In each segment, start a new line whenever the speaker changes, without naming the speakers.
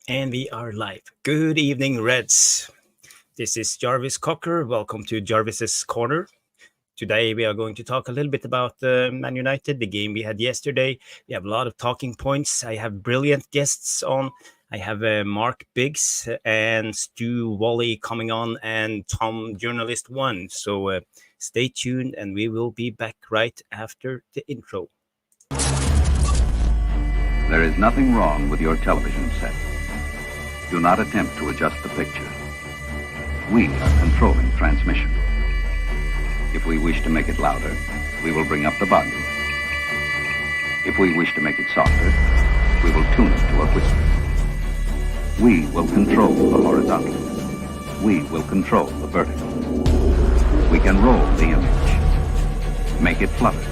And we are live. Good evening, Reds. This is Jarvis Cocker. Welcome to Jarvis's Corner. Today we are going to talk a little bit about Man United, the game we had yesterday. We have a lot of talking points. I have brilliant guests on. I have Mark Biggs and Stu Wally coming on, and Tom Journalist 1. So stay tuned, and we will be back right after the intro.
There is nothing wrong with your television set. Do not attempt to adjust the picture. We are controlling transmission. If we wish to make it louder, we will bring up the volume. If we wish to make it softer, we will tune it to a whisper. We will control the horizontal. We will control the vertical. We can roll the image, make it flutter.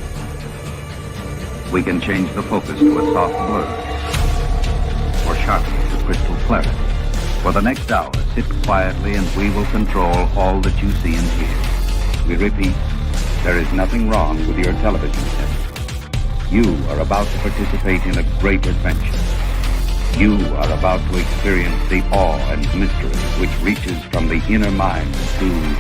We can change the focus to a soft blur, or sharpen it to crystal clarity. For the next hour, sit quietly and we will control all that you see and hear. We repeat, there is nothing wrong with your television set. You are about to participate in a great adventure. You are about to experience the awe and mystery which reaches from the inner mind to...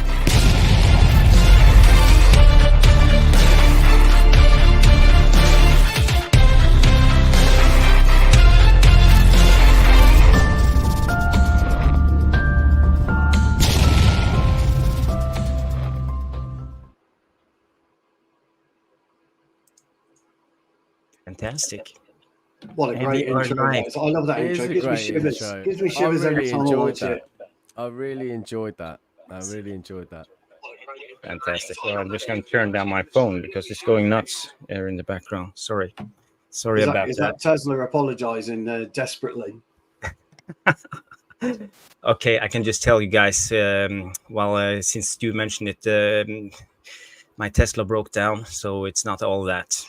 Fantastic.
What a great intro. I love that intro. Gives me shivers. Gives me shivers every time I watch it.
I really enjoyed that.
Fantastic. Well, I'm just going to turn down my phone because it's going nuts here in the background. Sorry about that.
Is that Tesla apologizing desperately?
Okay, I can just tell you guys, since Stu mentioned it, my Tesla broke down, so it's not all that,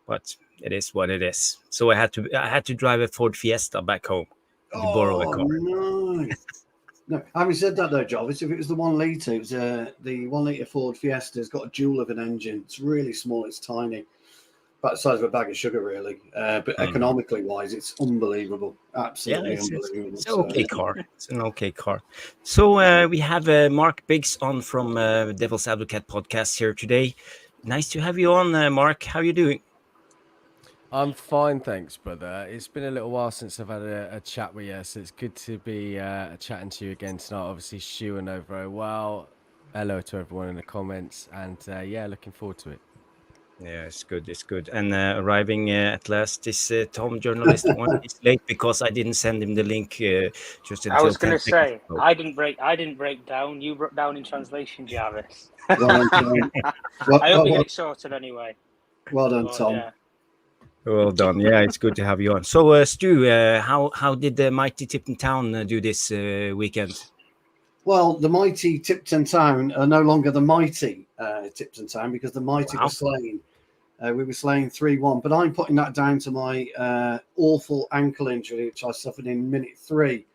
but it is what it is. So I had to drive a Ford Fiesta back home to borrow a car.
Nice. No, having said that though, Jarvis, if it was the 1 litre, it was the 1 litre Ford Fiesta. It's got a joule of an engine. It's really small. It's tiny, about the size of a bag of sugar, really. But economically wise, it's unbelievable. Absolutely unbelievable.
It's an okay car. It's an okay car. So we have Mark Biggs on from Devil's Advocate podcast here today. Nice to have you on, Mark. How are you doing?
I'm fine, thanks, brother. It's been a little while since I've had a chat with you, so it's good to be chatting to you again tonight. Obviously, Stu and know very well. Hello to everyone in the comments, and looking forward to it.
Yeah, it's good. And arriving at last is Tom Journalist 1. He's late because I didn't send him the link just until
I was going to say,
ago.
I didn't break down. You broke down in translation, Jarvis.
Well,
I hope you get it sorted anyway.
Well done, Tom.
Yeah.
Well done. Yeah, it's good to have you on. So, Stu, how did the mighty Tipton Town do this weekend?
Well, the mighty Tipton Town are no longer the mighty Tipton Town because the mighty were slain. We were slain 3-1, but I'm putting that down to my awful ankle injury, which I suffered in minute 3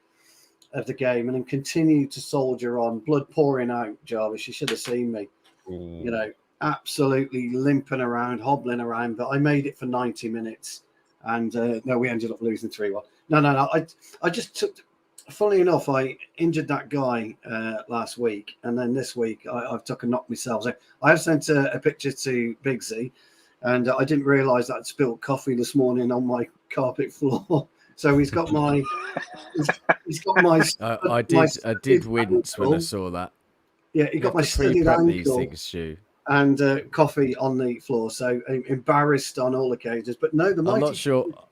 of the game, and then continued to soldier on, blood pouring out. Jarvis, you should have seen me. You know, absolutely limping around, hobbling around, but I made it for 90 minutes, and no, we ended up losing 3-1. No. I just took. Funnily enough, I injured that guy last week, and then this week I've took a knock myself. So I have sent a picture to Biggsy, and I didn't realise that I'd spilled coffee this morning on my carpet floor. So he's got my. he's got my.
I did wince when I saw that.
Yeah, he got my studded ankle.
These things, Stu.
And coffee on the floor, so embarrassed on all occasions. But no, the mighty...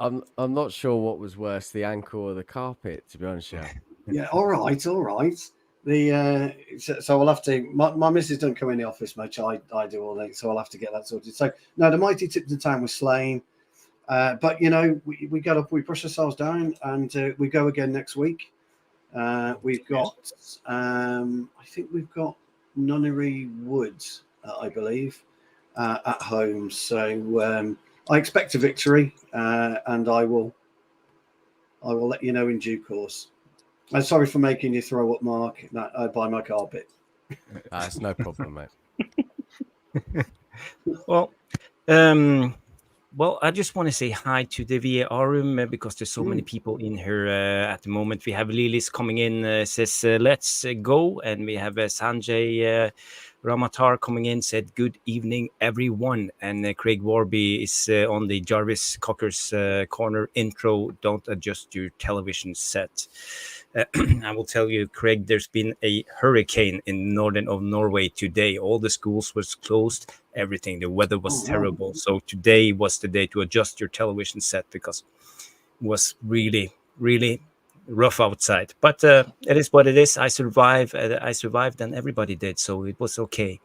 I'm not sure what was worse, the ankle or the carpet. To be honest,
yeah. All right. The so I'll have to. My missus don't come in the office much. I do all that, so I'll have to get that sorted. So no, the mighty Tipton Town was slain, but you know we got up, we brush ourselves down, and we go again next week. We've got I think we've got Nunnery Woods. I believe, at home. So I expect a victory, and I will let you know in due course. I'm sorry for making you throw up, Mark, by my carpet.
That's no problem, mate.
Well, Well, I just want to say hi to the VAR room because there's so many people in here at the moment. We have Lilis coming in, says, let's go. And we have Sanjay Ramatar coming in, said, good evening, everyone. And Craig Warby is on the Jarvis Cocker's corner intro. Don't adjust your television set. I will tell you, Craig, there's been a hurricane in northern of Norway today. All the schools was closed, everything. The weather was terrible. So today was the day to adjust your television set because it was really, really rough outside. But it is what it is. I survived. And everybody did. So it was okay.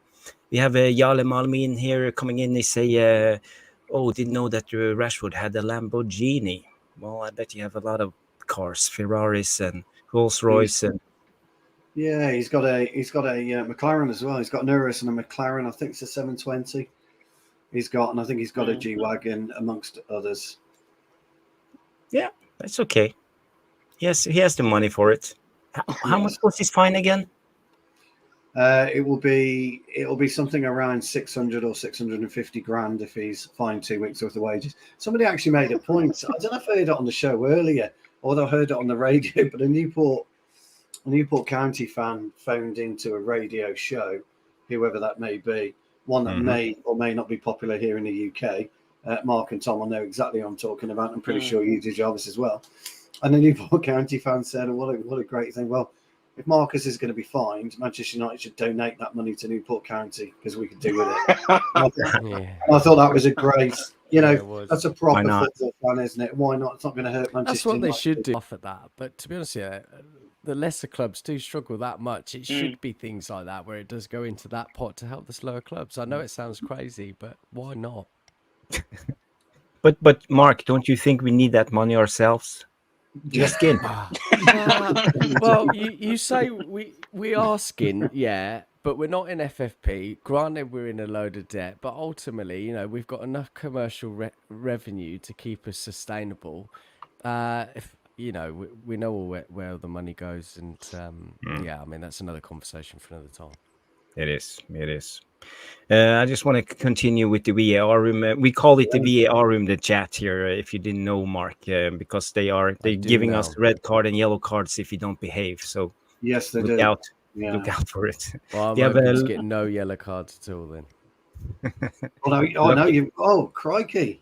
We have Jale Malmin here coming in. They say, oh, didn't know that Rashford had a Lamborghini. Well, I bet you have a lot of cars, Ferraris and Rolls Royce, and
yeah, he's got a McLaren as well. He's got an Urus and a McLaren. I think it's a 720. He's got, and I think he's got a G-Wagon amongst others.
Yeah, that's okay. Yes, he has the money for it. How much was his fine again?
It will be something around 600 or 650 grand if he's fined 2 weeks worth of wages. Somebody actually made a point. I don't know if I heard it on the show earlier, or I heard it on the radio, but a Newport County fan phoned into a radio show, whoever that may be, one that may or may not be popular here in the UK. Mark and Tom will know exactly what I'm talking about. I'm pretty sure you do, Jarvis, as well. And the Newport County fan said, what a great thing. Well, if Marcus is going to be fined, Manchester United should donate that money to Newport County because we could do with it. I thought that was a great, that's a proper football fan, isn't it? Why not? It's not going to hurt Manchester
That's what
United.
they should do off at that. But to be honest, the lesser clubs do struggle that much. It should be things like that where it does go into that pot to help the slower clubs. I know it sounds crazy, but why not?
But Mark, don't you think we need that money ourselves? Just skin.
Well, you say we are skin, yeah, but we're not in FFP. Granted, we're in a load of debt, but ultimately, we've got enough commercial revenue to keep us sustainable. If we know where the money goes, and I mean that's another conversation for another time.
It is. I just want to continue with the VAR room. We call it the VAR room, the chat here, if you didn't know, Mark, because they're giving us red card and yellow cards if you don't behave. So
yes, they
look
do.
out.
Yeah.
Look out for it.
Well, I'm hoping to get no yellow cards at all then.
Crikey.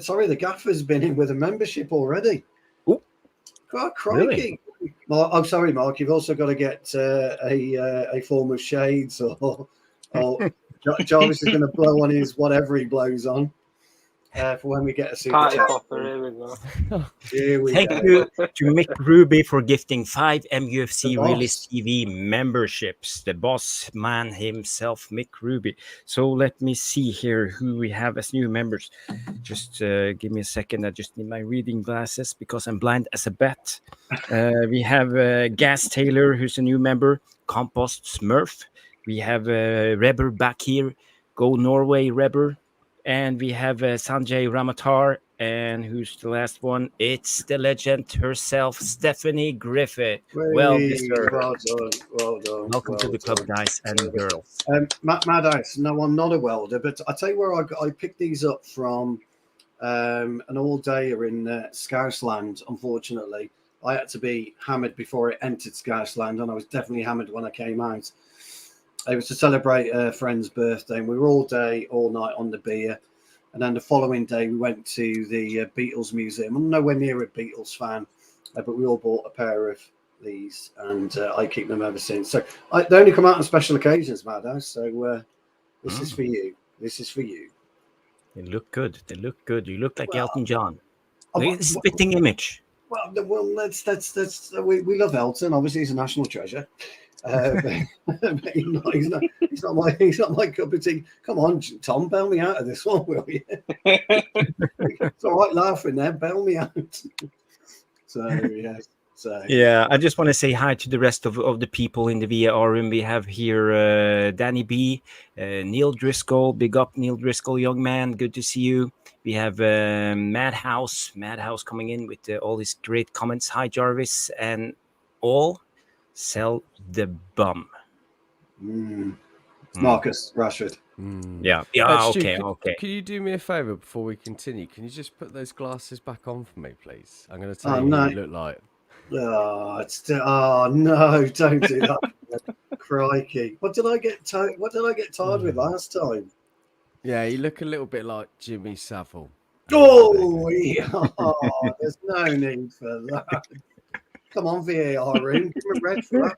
Sorry, the gaffer's been in with a membership already.
Oh,
crikey.
Really?
I'm sorry, Mark. You've also got to get a form of shades, or Jarvis is going to blow on his whatever he blows on for when we get a super chat. Here we
Thank
go.
you to Mick Ruby for gifting 5 MUFC Realist TV memberships. The boss man himself, Mick Ruby. So let me see here who we have as new members. Just give me a second. I just need my reading glasses because I'm blind as a bat. We have Gas Taylor, who's a new member. Compost Smurf. We have Reber back here. Go Norway, Reber. And we have Sanjay Ramatar. And who's the last one? It's the legend herself, Stephanie Griffith. Well deserved.
Well done.
Welcome to the club, guys and girls.
Mad Ice. No, I'm not a welder, but I tell you where I picked these up from an all-dayer in Scousland, unfortunately. I had to be hammered before it entered Scousland, and I was definitely hammered when I came out. It was to celebrate a friend's birthday, and we were all day, all night on the beer. And then the following day, we went to the Beatles Museum. I'm nowhere near a Beatles fan, but we all bought a pair of these, and I keep them ever since. So they only come out on special occasions, Madhouse. So this is for you. This is for you.
They look good. You look like Elton John. Look at the spitting image.
Well, that's we love Elton. Obviously, he's a national treasure. But he's not my cup of tea. Come on, Tom, bail me out of this one, will you? It's all right laughing there. Bail me out.
Yeah, I just want to say hi to the rest of the people in the VAR room. We have here Danny B, Neil Driscoll. Big up, Neil Driscoll, young man. Good to see you. We have Madhouse coming in with all his great comments. Hi, Jarvis, and all. Sell the bum.
Marcus Rashford.
Yeah. Yeah.
Stu,
Okay. Okay.
could you do me a favour before we continue? Can you just put those glasses back on for me, please? I'm going to tell
Oh
you who
no!
you look like.
Oh no! Don't do that. Crikey! What did I get tired with last time?
Yeah, you look a little bit like Jimmy Savile.
Oh, yeah. Oh, there's no need for that. Come on, VAR room. Give him a red for that.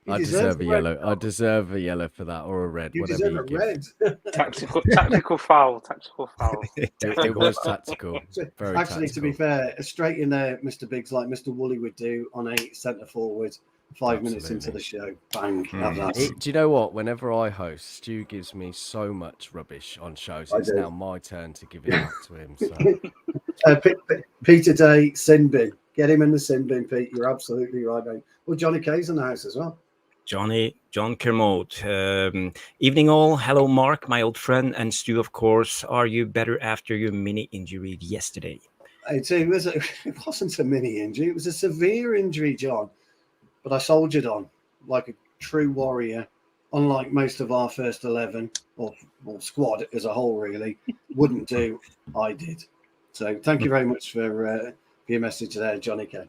I deserve a yellow. I deserve a yellow for that, or a red,
You
whatever
deserve
you
a
give.
red.
Tactical foul. Tactical foul.
It was tactical. Very
Actually,
tactical.
to be fair, straight in there, Mr. Biggs, like Mr. Woolley would do on a centre forward 5 minutes into the show. Bang, have that.
Do you know what? Whenever I host, Stu gives me so much rubbish on shows. It's now my turn to give it back to him. So.
Peter Day, sin bin. Get him in the sin bin, Pete. You're absolutely right, mate. Well, Johnny Kay's in the house as well.
John Kermode. Evening all. Hello, Mark, my old friend, and Stu, of course. Are you better after your mini injury yesterday?
It wasn't a mini injury. It was a severe injury, John. But I soldiered on like a true warrior, unlike most of our first 11 or squad as a whole, really. Wouldn't do. I did. So thank you very much for your message there, Johnny K.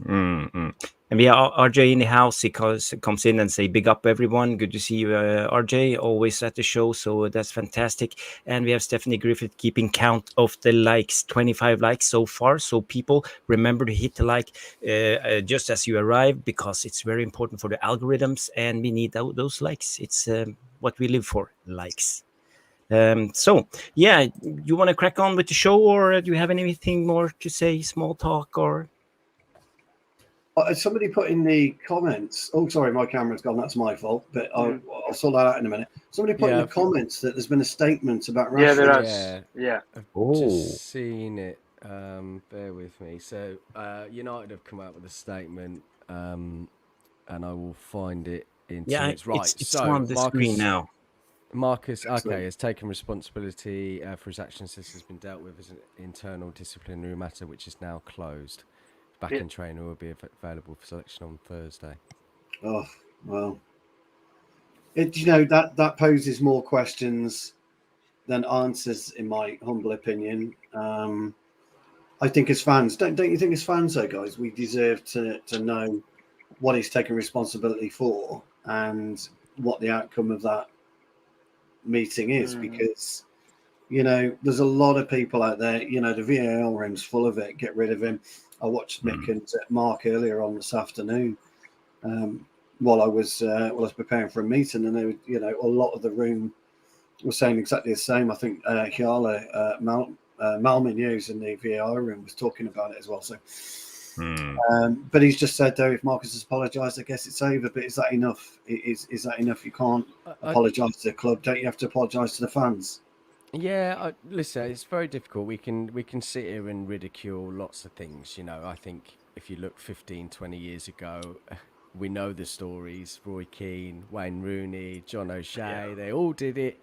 And we have RJ in the house. He comes in and say, big up everyone. Good to see you, RJ, always at the show. So that's fantastic. And we have Stephanie Griffith keeping count of the likes, 25 likes so far. So people, remember to hit the like just as you arrive, because it's very important for the algorithms and we need those likes. It's what we live for, likes. So, yeah, you want to crack on with the show, or do you have anything more to say, small talk, or...
Somebody put in the comments. Oh, sorry, my camera's gone. That's my fault. But I'll sort that out in a minute. Somebody put in the comments that there's been a statement about Rashford.
Yeah, there has. Yeah.
I've just seen it. Bear with me. So, United have come out with a statement, and I will find it in 2 minutes. Right.
It's on the screen now.
Marcus, has taken responsibility for his actions. This has been dealt with as an internal disciplinary matter, which is now closed. Back in training will be available for selection on Thursday.
Oh, well. That poses more questions than answers, in my humble opinion. I think as fans, don't you think as fans, though, guys, we deserve to know what he's taking responsibility for and what the outcome of that meeting is, because, there's a lot of people out there, the VAR room's full of it. Get rid of him. I watched Mick and Mark earlier on this afternoon while I was preparing for a meeting, and they were, a lot of the room was saying exactly the same. I think Hjalle Malmin Hughes in the VAR room was talking about it as well. So, but he's just said, though, if Marcus has apologised, I guess it's over. But is that enough? Is that enough? You can't apologise to the club. Don't you have to apologise to the fans?
Yeah, listen, it's very difficult. We can sit here and ridicule lots of things. I think if you look 15, 20 years ago, we know the stories. Roy Keane, Wayne Rooney, John O'Shea, they all did it.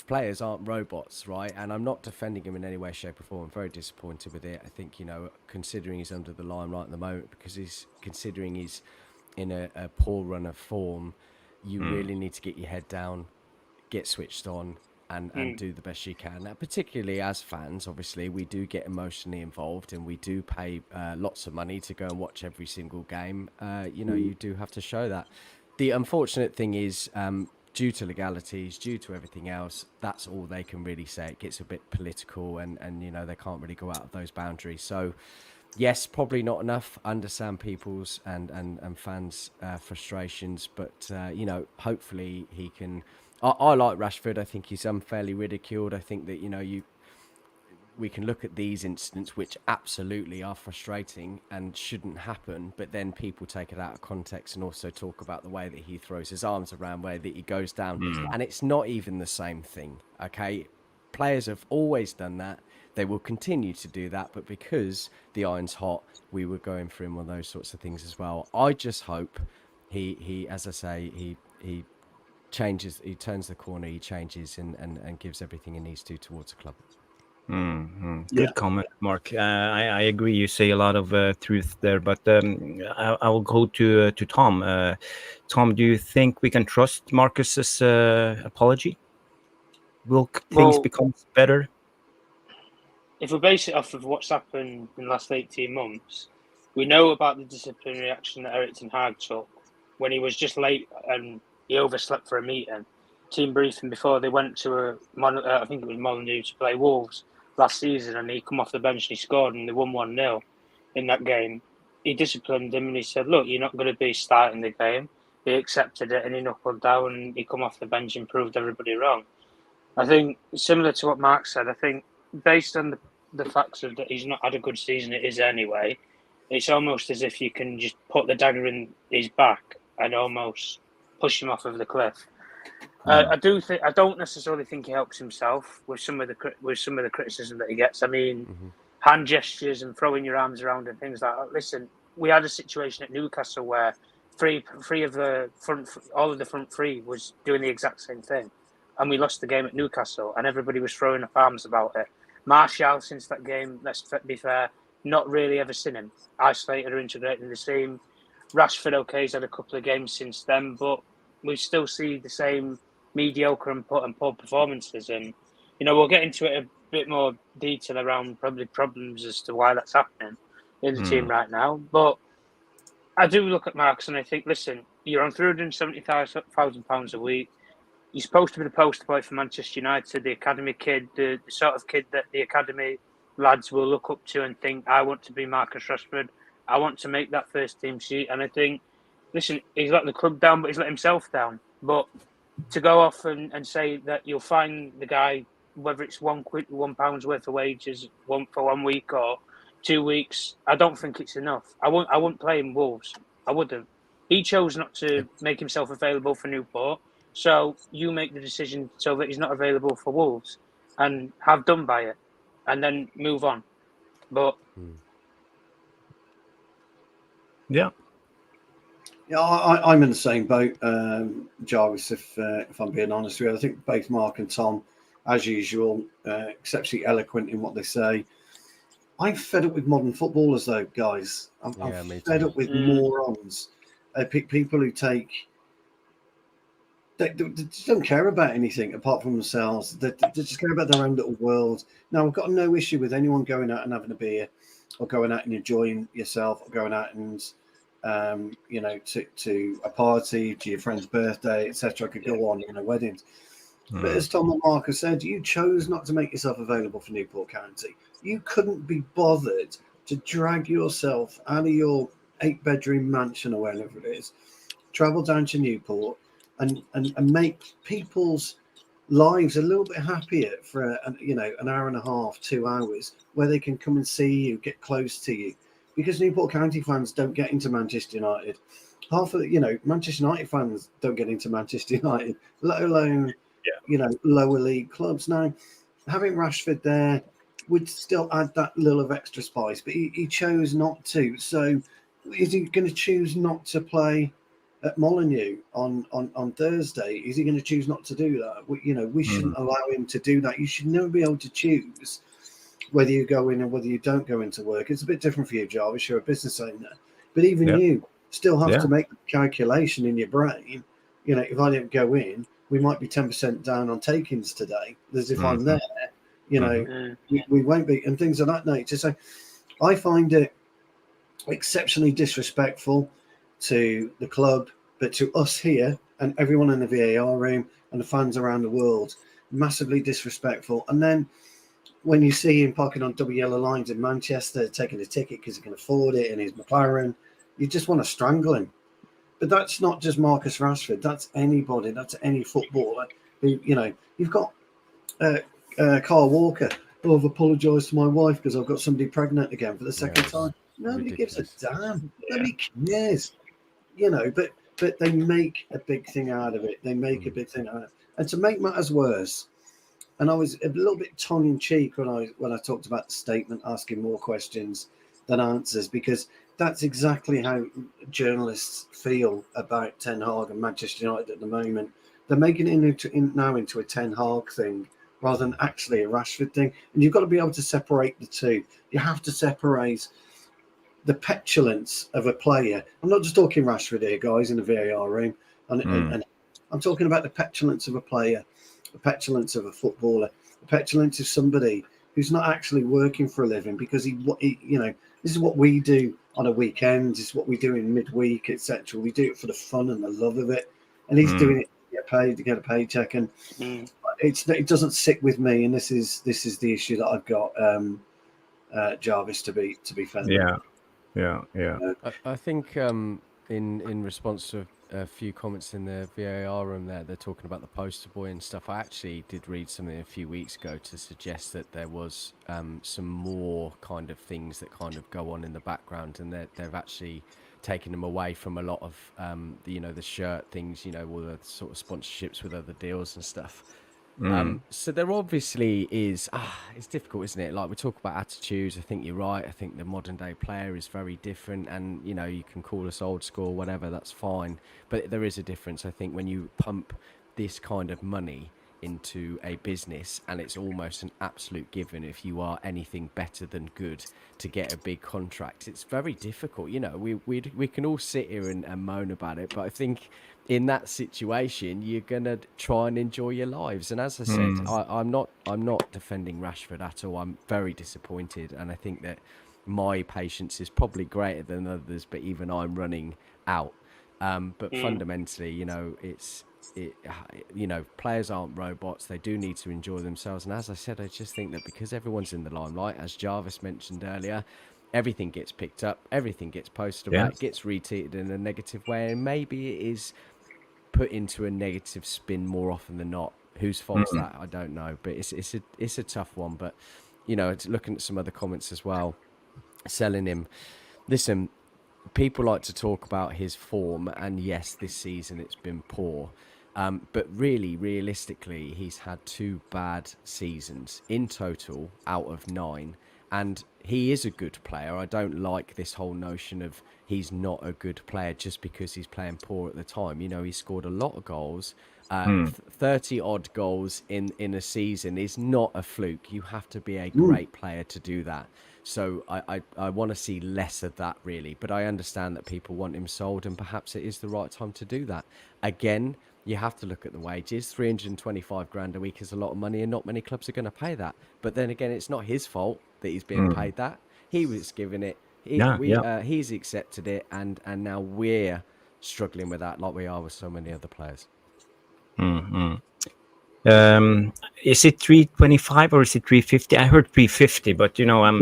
Players aren't robots, right? And I'm not defending him in any way, shape or form. I'm very disappointed with it. I think, considering he's under the limelight at the moment, because he's in a poor run of form, you really need to get your head down, get switched on and do the best you can. Now, particularly as fans, obviously, we do get emotionally involved and we do pay lots of money to go and watch every single game. You do have to show that. The unfortunate thing is, due to legalities, due to everything else, that's all they can really say. It gets a bit political and they can't really go out of those boundaries. So, yes, probably not enough. Understand people's and fans' frustrations, but, hopefully he can... I like Rashford. I think he's unfairly ridiculed. I think that, we can look at these incidents, which absolutely are frustrating and shouldn't happen, but then people take it out of context and also talk about the way that he throws his arms around, way that he goes down. And it's not even the same thing, okay? Players have always done that. They will continue to do that, but because the iron's hot, we were going for him on those sorts of things as well. I just hope he as I say, he changes, he turns the corner, he changes and gives everything he needs to towards the club.
Good comment, Mark. I agree. You say a lot of truth there, but I will go to Tom. Tom, do you think we can trust Marcus's apology? Will things
Well,
become better?
if we base it off of what's happened in the last 18 months, we know about the disciplinary action that Eric Ten Hag took when he was just late and he overslept for a meeting, team briefing before they went to I think it was Molineux to play Wolves last season, and he come off the bench and he scored and they won 1-0 in that game. He disciplined him and he said, look, you're not going to be starting the game. He accepted it and he knuckled down and he come off the bench and proved everybody wrong. I think, similar to what Mark said, I think based on the facts of that he's not had a good season, it is anyway, it's almost as if you can just put the dagger in his back and almost push him off of the cliff. I don't necessarily think he helps himself with some of the criticism that he gets. I mean, hand gestures and throwing your arms around and things like that. Listen, we had a situation at Newcastle where all of the front three was doing the exact same thing, and we lost the game at Newcastle, and everybody was throwing up arms about it. Martial, since that game, let's be fair, not really ever seen him isolated or integrated in the team. Rashford, okay, he's had a couple of games since then, but we still see the same mediocre and poor performances. And, we'll get into it a bit more detail around probably problems as to why that's happening in the team right now. But I do look at Marcus and I think, listen, you're on £370,000 a week. You're supposed to be the poster boy for Manchester United, the academy kid, the sort of kid that the academy lads will look up to and think, I want to be Marcus Rashford. I want to make that first team sheet. And I think, listen, he's let the club down, but he's let himself down. But to go off and say that you'll find the guy, whether it's £1 worth of wages for 1 week or 2 weeks, I don't think it's enough. I wouldn't play him Wolves. I wouldn't. He chose not to make himself available for Newport. So you make the decision so that he's not available for Wolves and have done by it and then move on. But
yeah, I'm in the same boat, Jarvis, if I'm being honest with you. I think both Mark and Tom, as usual, exceptionally eloquent in what they say. I'm fed up with modern footballers, though, guys. I'm fed up with morons. People who take... They don't care about anything apart from themselves. They just care about their own little world. Now, I've got no issue with anyone going out and having a beer or going out and enjoying yourself or going out and, to a party, to your friend's birthday, etc. I could go on, weddings. But as Tom and Marcus said, you chose not to make yourself available for Newport County. You couldn't be bothered to drag yourself out of your 8-bedroom mansion or wherever it is, travel down to Newport, and make people's lives a little bit happier for an hour and a half, 2 hours, where they can come and see you, get close to you. Because Newport County fans don't get into Manchester United. Half of Manchester United fans don't get into Manchester United, let alone lower league clubs. Now, having Rashford there would still add that little of extra spice, but he chose not to. So is he going to choose not to play at Molineux on Thursday? Is he going to choose not to do that? We shouldn't allow him to do that. You should never be able to choose whether you go in or whether you don't go into work. It's a bit different for you, Jarvis. You're a business owner, but even you still have to make the calculation in your brain. If I didn't go in, we might be 10% down on takings today. As if I'm there, we won't be, and things of that nature. So I find it exceptionally disrespectful to the club, but to us here and everyone in the VAR room and the fans around the world, massively disrespectful. And then when you see him parking on double yellow lines in Manchester, taking a ticket because he can afford it in his McLaren, you just want to strangle him. But that's not just Marcus Rashford. That's anybody. That's any footballer who, you've got Carl Walker. Oh, I've apologised to my wife because I've got somebody pregnant again for the second time. Nobody gives a damn. Nobody cares. But they make a big thing out of it. They make a big thing out of it. And to make matters worse, and I was a little bit tongue-in-cheek when I talked about the statement, asking more questions than answers, because that's exactly how journalists feel about Ten Hag and Manchester United at the moment. They're making it now into a Ten Hag thing rather than actually a Rashford thing. And you've got to be able to separate the two. You have to separate the petulance of a player. I'm not just talking Rashford here, guys, in the VAR room. And I'm talking about the petulance of a player, the petulance of a footballer, the petulance of somebody who's not actually working for a living because he this is what we do on a weekend. This is what we do in midweek, etc. We do it for the fun and the love of it. And he's doing it to get paid, to get a paycheck. And it doesn't sit with me. And this is the issue that I've got, Jarvis, to be fair.
Yeah.
I think in response to a few comments in the VAR room they're talking about the poster boy and stuff. I actually did read something a few weeks ago to suggest that there was some more kind of things that kind of go on in the background, and they've actually taken them away from a lot of the shirt things, all the sort of sponsorships with other deals and stuff. So there obviously is, it's difficult, isn't it? Like, we talk about attitudes. I think you're right. I think the modern day player is very different, and you can call us old school, whatever, that's fine. But there is a difference, I think, when you pump this kind of money into a business, and it's almost an absolute given if you are anything better than good to get a big contract. It's very difficult. We can all sit here and moan about it, but I think in that situation you're gonna try and enjoy your lives. And as I said, I'm not defending Rashford at all. I'm very disappointed, and I think that my patience is probably greater than others, but even I'm running out. But fundamentally, players aren't robots. They do need to enjoy themselves. And as I said, I just think that because everyone's in the limelight, as Jarvis mentioned earlier, everything gets picked up, everything gets posted about, gets retweeted in a negative way, and maybe it is put into a negative spin more often than not. Whose fault's that? I don't know, but it's a tough one. But it's looking at some other comments as well, selling him. Listen, people like to talk about his form, and yes, this season it's been poor. But really, realistically, he's had 2 bad seasons in total out of 9. And he is a good player. I don't like this whole notion of he's not a good player just because he's playing poor at the time. He scored a lot of goals. 30 odd goals in a season is not a fluke. You have to be a great player to do that. So I want to see less of that, really. But I understand that people want him sold, and perhaps it is the right time to do that. Again, you have to look at the wages. 325 grand a week is a lot of money, and not many clubs are going to pay that. But then again, it's not his fault that he's being paid that. He was given it. He's accepted it, and now we're struggling with that like we are with so many other players.
Is it 325 or is it 350? I heard 350, but
I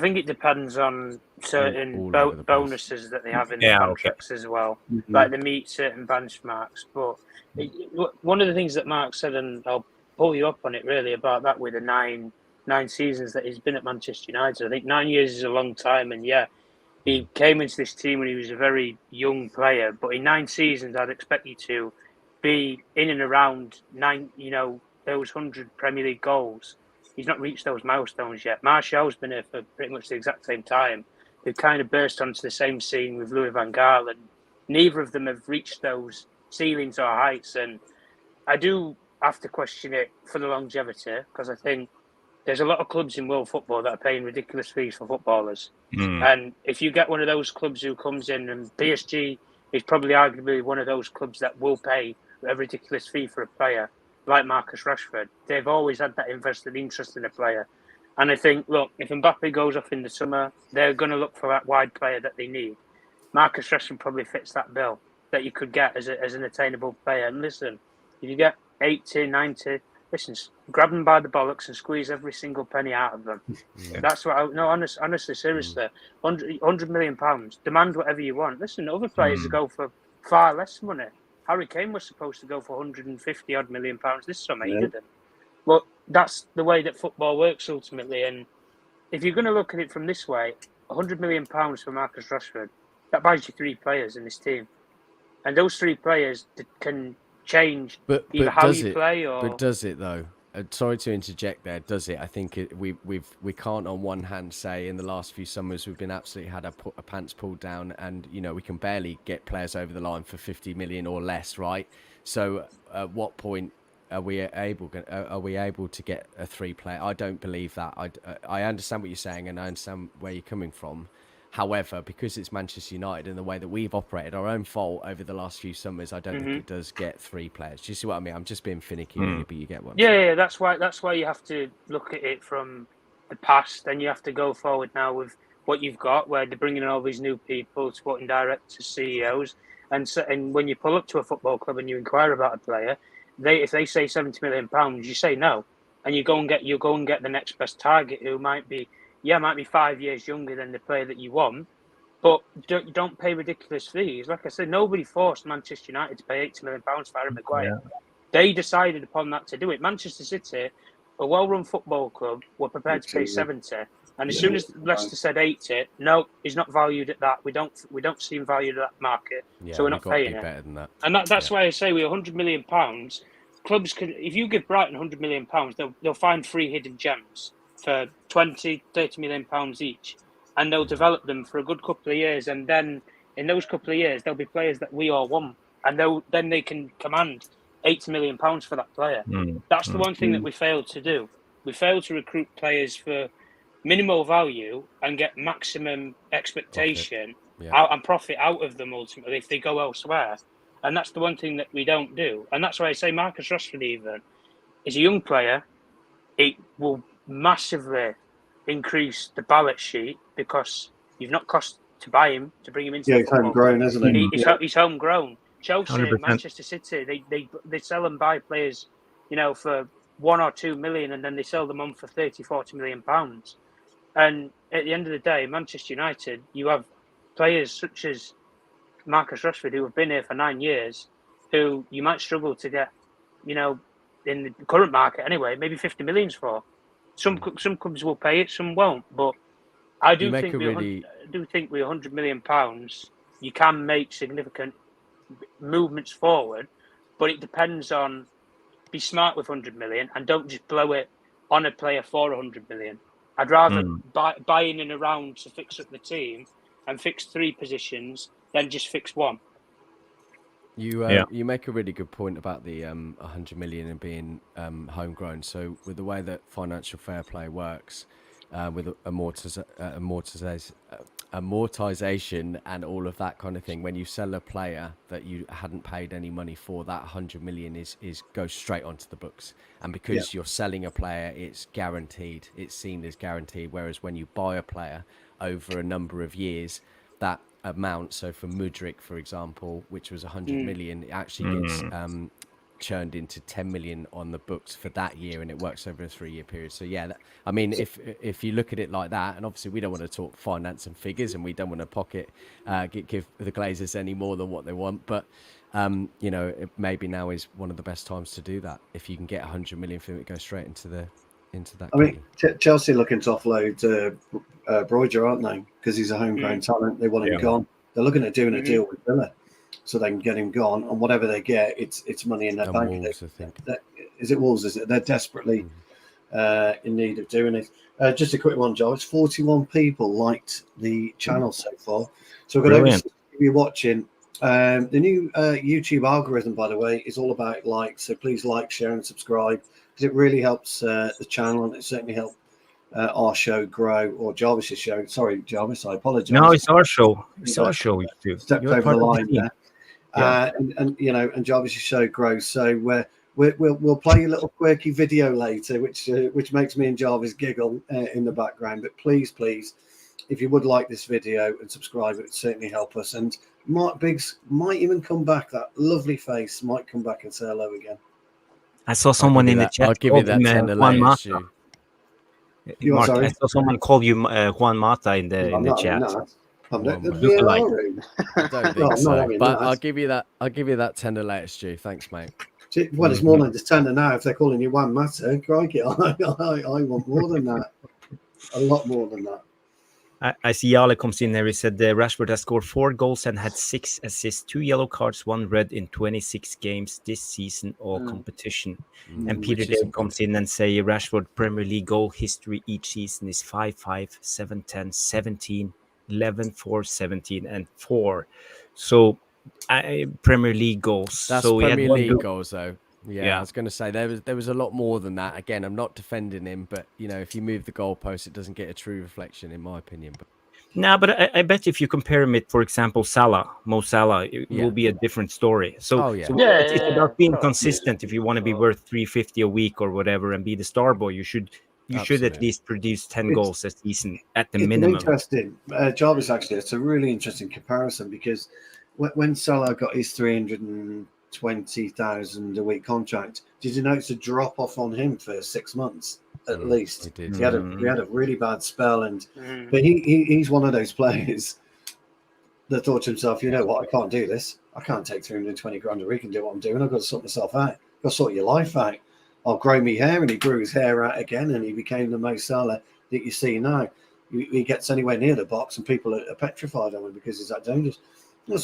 think it depends on certain bonuses that they have in the contracts as well. Like they meet certain benchmarks. But one of the things that Mark said, and I'll pull you up on it really about that, with the nine seasons that he's been at Manchester United. I think 9 years is a long time, and he came into this team when he was a very young player. But in 9 seasons, I'd expect you to be in and around those 100 Premier League goals. He's not reached those milestones yet. Martial's been here for pretty much the exact same time. They've kind of burst onto the same scene with Louis van Gaal, and neither of them have reached those ceilings or heights. And I do have to question it for the longevity, because I think there's a lot of clubs in world football that are paying ridiculous fees for footballers. And if you get one of those clubs who comes in, and PSG is probably arguably one of those clubs that will pay a ridiculous fee for a player like Marcus Rashford, they've always had that invested interest in a player. And I think, look, if Mbappe goes off in the summer, they're going to look for that wide player that they need. Marcus Rashford probably fits that bill that you could get as an attainable player. And listen, if you get 80, 90, listen, grab them by the bollocks and squeeze every single penny out of them. That's what honestly, seriously, £100 million, demand whatever you want. Listen, other players go for far less money. Harry Kane was supposed to go for 150 odd million pounds this summer. He didn't. But that's the way that football works ultimately. And if you're going to look at it from this way, 100 million pounds for Marcus Rashford, that buys you 3 players in this team, and those 3 players can change either how you play or.
But does it though? Sorry to interject there. Does it? I think we can't on one hand say in the last few summers we've been absolutely had our pants pulled down, and we can barely get players over the line for 50 million or less, right? So at what point are we able to get a 3-player? I don't believe that. I understand what you're saying, and I understand where you're coming from. However, because it's Manchester United and the way that we've operated, our own fault over the last few summers, I don't think it does get 3 players. Do you see what I mean? I'm just being finicky, really, but you get what I'm saying.
Yeah, that's why you have to look at it from the past, and you have to go forward now with what you've got, where they're bringing in all these new people, sporting directors, CEOs, and when you pull up to a football club and you inquire about a player, if they say £70 million, you say no, and you go and get the next best target, who might be 5 years younger than the player that you want, but don't pay ridiculous fees. Like I said, nobody forced Manchester United to pay £80 million for Harry Maguire. Yeah. They decided upon that to do it. Manchester City, a well-run football club, were prepared to pay 70, and as soon as Leicester said 80, no, he's not valued at that. We don't see him valued at that market, so we're not paying it.
Better than that.
And that's why I say with £100 million, clubs can. If you give Brighton £100 million, they'll find 3 hidden gems for £20-30 million each, and they'll develop them for a good couple of years, and then in those couple of years there'll be players that we all want, and then they can command £80 million for that player. That's the one thing that we failed to do. We failed to recruit players for minimal value and get maximum expectation and profit out of them ultimately if they go elsewhere. And that's the one thing that we don't do. And that's why I say Marcus Rashford even is a young player. It will massively increase the balance sheet because you've not cost to buy him, to bring him into the
he's homegrown, isn't he?
He's homegrown. Chelsea, 100%. Manchester City, they sell and buy players, for 1 or 2 million, and then they sell them on for 30-40 million pounds. And at the end of the day, Manchester United, you have players such as Marcus Rashford who have been here for 9 years, who you might struggle to get, in the current market anyway, maybe 50 millions for. Some clubs will pay it, some won't. But I do think with £100 million, you can make significant movements forward, but it depends on, be smart with 100 million and don't just blow it on a player for 100 million. I'd rather buy in and around to fix up the team and fix 3 positions than just fix 1.
You make a really good point about the 100 million and being homegrown. So with the way that financial fair play works, with amortization and all of that kind of thing, when you sell a player that you hadn't paid any money for, that 100 million is goes straight onto the books. And because you're selling a player, it's guaranteed, it's seen as guaranteed. Whereas when you buy a player over a number of years, that amount, so for Mudryk, for example, which was 100 million, it actually gets churned into 10 million on the books for that year, and it works over a 3-year period. So if you look at it like that, and obviously we don't want to talk finance and figures, and we don't want to give the Glazers any more than what they want, but maybe now is one of the best times to do that. If you can get 100 million for it, it goes straight into that.
I mean, Chelsea looking to offload Broiger, aren't they? Because he's a homegrown talent. They want him gone. They're looking at doing a deal with Villa, so they can get him gone, and whatever they get, it's money in their bank.
Wolves, I think.
Is it Wolves? Is it? They're desperately in need of doing it. Just a quick one, Jarvis. 41 people liked the channel so far, so we're going to be watching. The new YouTube algorithm, by the way, is all about likes. So please like, share, and subscribe, because it really helps the channel, and it certainly helps our show grow, or Jarvis's show. Sorry, Jarvis, I apologize.
No, it's our show. It's our show.
Stepped over the line there. And Jarvis's show grows. So we'll play a little quirky video later, which makes me and Jarvis giggle in the background. But please, if you would like this video and subscribe, it would certainly help us. And Mark Biggs might even come back. That lovely face might come back and say hello again.
I saw someone in the chat.
I'll give you that 10 Stu.
Mark, I saw someone call you Juan Mata in the chat.
I don't think
so. But I'll give you that tender later, Stu. Thanks, mate.
Well, it's more than just tender now. If they're calling you Juan Mata, crikey, I want more than that. A lot more than that.
I see Yale comes in there. He said Rashford has scored 4 goals and had 6 assists, 2 yellow cards, 1 red in 26 games this season, all competition. And Peter Dale comes in and say Rashford Premier League goal history each season is 5-5, 7-10, 17, 11, 4, 17, and 4. So Premier League goals.
That's
so
Premier League goals, though. Yeah, I was going to say there was a lot more than that. Again, I'm not defending him, but if you move the goalpost, it doesn't get a true reflection, in my opinion. But
No, but I bet if you compare him with, for example, Mo Salah, it will be a different story. So,
yeah.
It's about being
Sure.
consistent. If you want to be worth 350 a week or whatever and be the star boy, you should at
Absolutely.
least produce 10
It's-
goals a season at the
It's
minimum.
interesting, Jarvis. Actually, it's a really interesting comparison because when Salah got his 320,000 a week contract, did you notice a drop off on him for 6 months at least?
He did.
He had a really bad spell,
Mm.
but he's one of those players that thought to himself, you know what, I can't do this. I can't take 320 grand a week and do what I'm doing. I've got to sort myself out. I've got to sort your life out. I'll grow me hair, and he grew his hair out again, and he became the Mo Salah that you see now. He gets anywhere near the box, and people are petrified of him because he's that dangerous. You got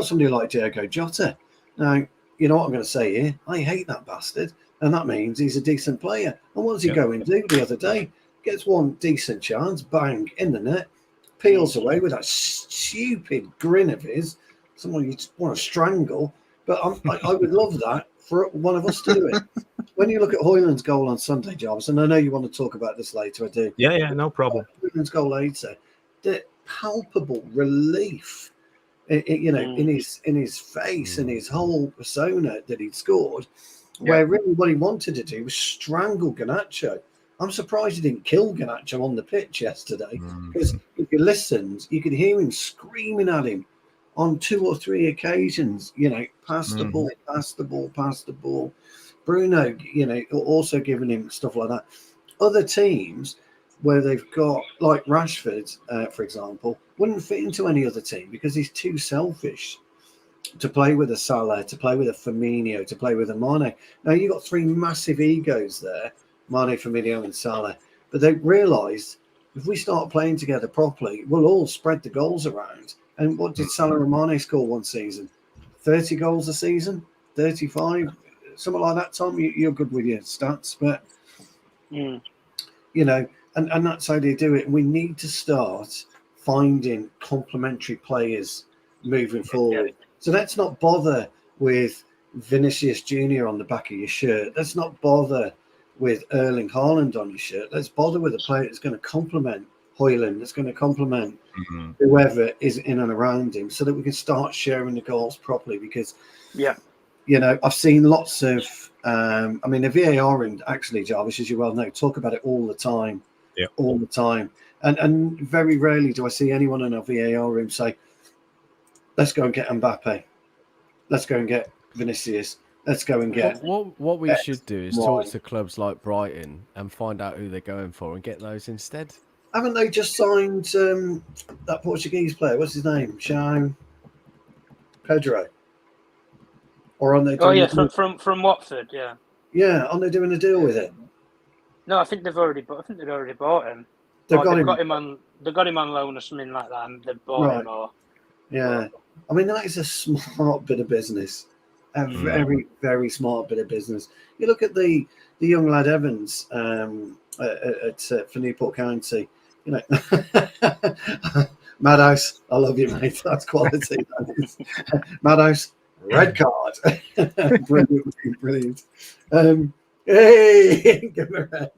somebody like Diogo Jota. Now, you know what I'm going to say here? I hate that bastard, and that means he's a decent player. And what does he go and do the other day? Gets one decent chance, bang, in the net, peels away with that stupid grin of his, someone you just want to strangle. But I would love that for one of us to do it. When you look at Højlund's goal on Sunday, Jarvis, and I know you want to talk about this later, I do.
Yeah, no problem.
Højlund's goal later, the palpable relief, in his face and his whole persona that he'd scored, where really what he wanted to do was strangle Garnacho. I'm surprised he didn't kill Garnacho on the pitch yesterday, because if you listened, you could hear him screaming at him on 2 or 3 occasions, pass the ball, pass the ball, pass the ball. Bruno, also giving him stuff like that. Other teams where they've got, like Rashford, for example, wouldn't fit into any other team because he's too selfish to play with a Salah, to play with a Firmino, to play with a Mane. Now, you've got 3 massive egos there, Mane, Firmino and Salah. But they realised if we start playing together properly, we'll all spread the goals around. And what did Salah and Mane score one season? 30 goals a season? 35? Something like that, Tom. You're good with your stats. But, and that's how they do it. We need to start finding complementary players moving forward. So let's not bother with Vinicius Jr. on the back of your shirt. Let's not bother with Erling Haaland on your shirt. Let's bother with a player that's going to complement Højlund, that's going to complement whoever is in and around him, so that we can start sharing the goals properly. Because, I've seen lots of, the VAR, and actually, Jarvis, as you well know, talk about it all the time, all the time. And very rarely do I see anyone in a VAR room say, let's go and get Mbappe. Let's go and get Vinicius. Let's go and get...
What we should do is talk to clubs like Brighton and find out who they're going for and get those instead.
Haven't they just signed that Portuguese player? What's his name? João Pedro? Or are they doing
from Watford, yeah.
Yeah, aren't they doing a deal with him?
No, I think they've already bought him. They've got him on loan or something like that, and they've bought him. Or
yeah, that is a smart bit of business, a very, very smart bit of business. You look at the young lad Evans for Newport County. Madhouse, I love you, mate. That's quality. That is. Madhouse, red card. Brilliant. Hey, give me a red.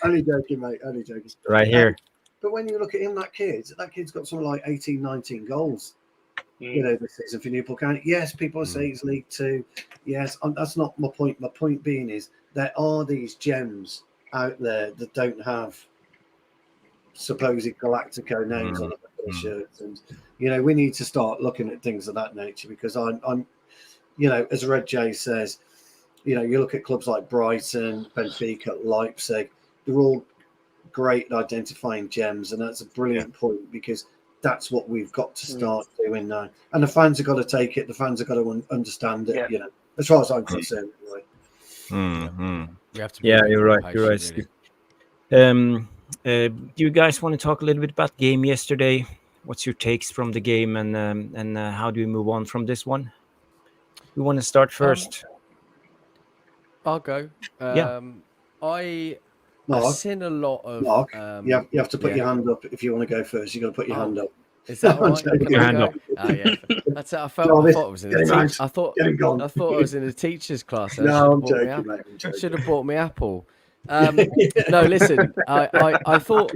Only joking, mate. Only joking.
Right here.
But when you look at him, that kid's got something like 18, 19 goals. This season for Newport County. Yes, people are saying it's League Two. Yes, that's not my point. My point being is there are these gems out there that don't have supposed Galactico names on their shirts, and we need to start looking at things of that nature, because I'm as Red Jay says, you look at clubs like Brighton, Benfica, Leipzig, they're all great at identifying gems, and that's a brilliant point, because that's what we've got to start doing now, and the fans have got to take it. The fans have got to understand it. As far as I'm concerned, anyway.
You have to be
you're right.
patient,
You're right.
Really.
Do you guys want to talk a little bit about the game yesterday? What's your takes from the game, and how do we move on from this one? Who want to start first?
I'll go. I've seen a lot of...
Mark, you have to put your hand up if you want to go first. You've got to put your hand up.
Is that all
I'm
right?
joking.
Can
Your
I
hand
go?
up.
Oh yeah. That's it. I
Jarvis,
thought I was in
get
a
him out.
I thought
Get him gone.
I was in a teacher's class. I
No,
should have
I'm
bought me
joking, mate. I'm joking.
Should have bought me Apple. No, listen. I thought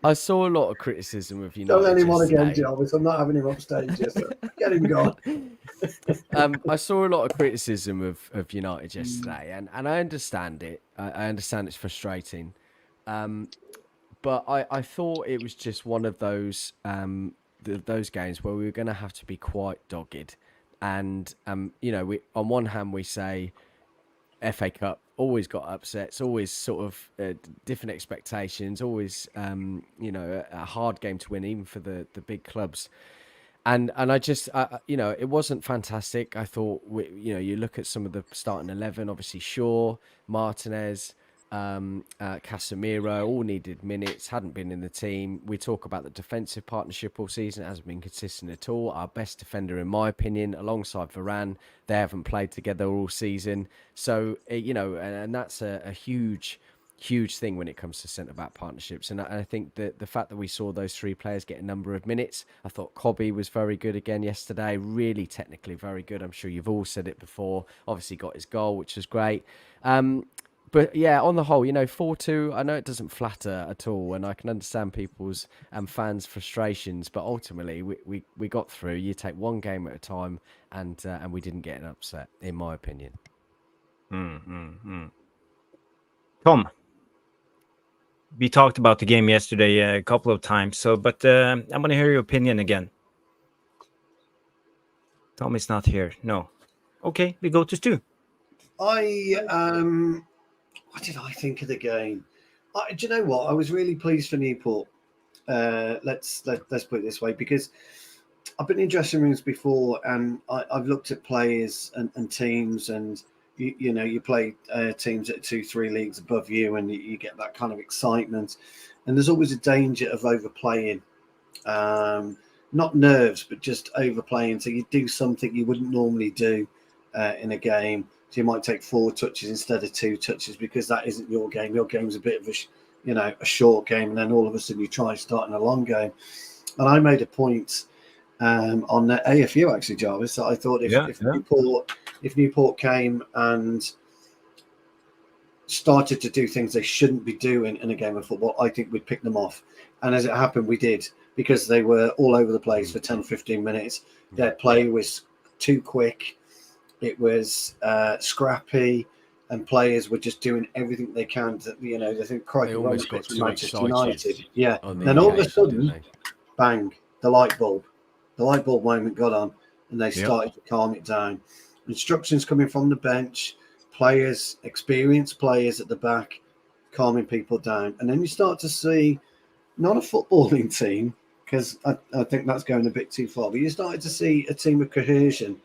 I saw a lot of criticism of
Don't let
United
him on again,
yesterday.
Jarvis. I'm not having him upstage. Yes, sir. Get him gone.
I saw a lot of criticism of United yesterday, and I understand it. I understand it's frustrating, but I thought it was just one of those those games where we were going to have to be quite dogged, and we on one hand we say FA Cup always got upsets, always sort of different expectations, always a hard game to win even for the big clubs. And I just, it wasn't fantastic. I thought, you look at some of the starting 11, obviously Shaw, Martinez, Casemiro, all needed minutes, hadn't been in the team. We talk about the defensive partnership all season. It hasn't been consistent at all. Our best defender, in my opinion, alongside Varan, they haven't played together all season. So, and that's a huge thing when it comes to centre-back partnerships. And I think that the fact that we saw those three players get a number of minutes, I thought Cobby was very good again yesterday, really technically very good. I'm sure you've all said it before. Obviously got his goal, which was great. But yeah, on the whole, 4-2, I know it doesn't flatter at all, and I can understand people's and fans' frustrations, but ultimately we got through. You take one game at a time, and we didn't get an upset, in my opinion.
Tom, we talked about the game yesterday a couple of times, but I want to hear your opinion again. Tom is not here. No. Okay, we go to Stu.
What did I think of the game? Do you know what? I was really pleased for Newport. Let's put it this way, because I've been in dressing rooms before, and I've looked at players and teams, and you play teams at 2-3 leagues above you, and you get that kind of excitement. And there's always a danger of overplaying, not nerves, but just overplaying. So you do something you wouldn't normally do in a game. So you might take 4 touches instead of 2 touches, because that isn't your game. Your game's a bit of a short game, and then all of a sudden you try starting a long game. And I made a point on the AFU, actually, Jarvis, that I thought if Newport came and started to do things they shouldn't be doing in a game of football, I think we'd pick them off. And as it happened, we did, because they were all over the place for 10-15 minutes. Their play was too quick. It was scrappy, and players were just doing everything they can to, they think,
they almost got too
Manchester
excited.
United. Yeah.
Then
all of a sudden, bang, the light bulb moment got on, and they started to calm it down. Instructions coming from the bench, players, experienced players at the back, calming people down. And then you start to see not a footballing team, because I think that's going a bit too far, but you started to see a team of cohesion.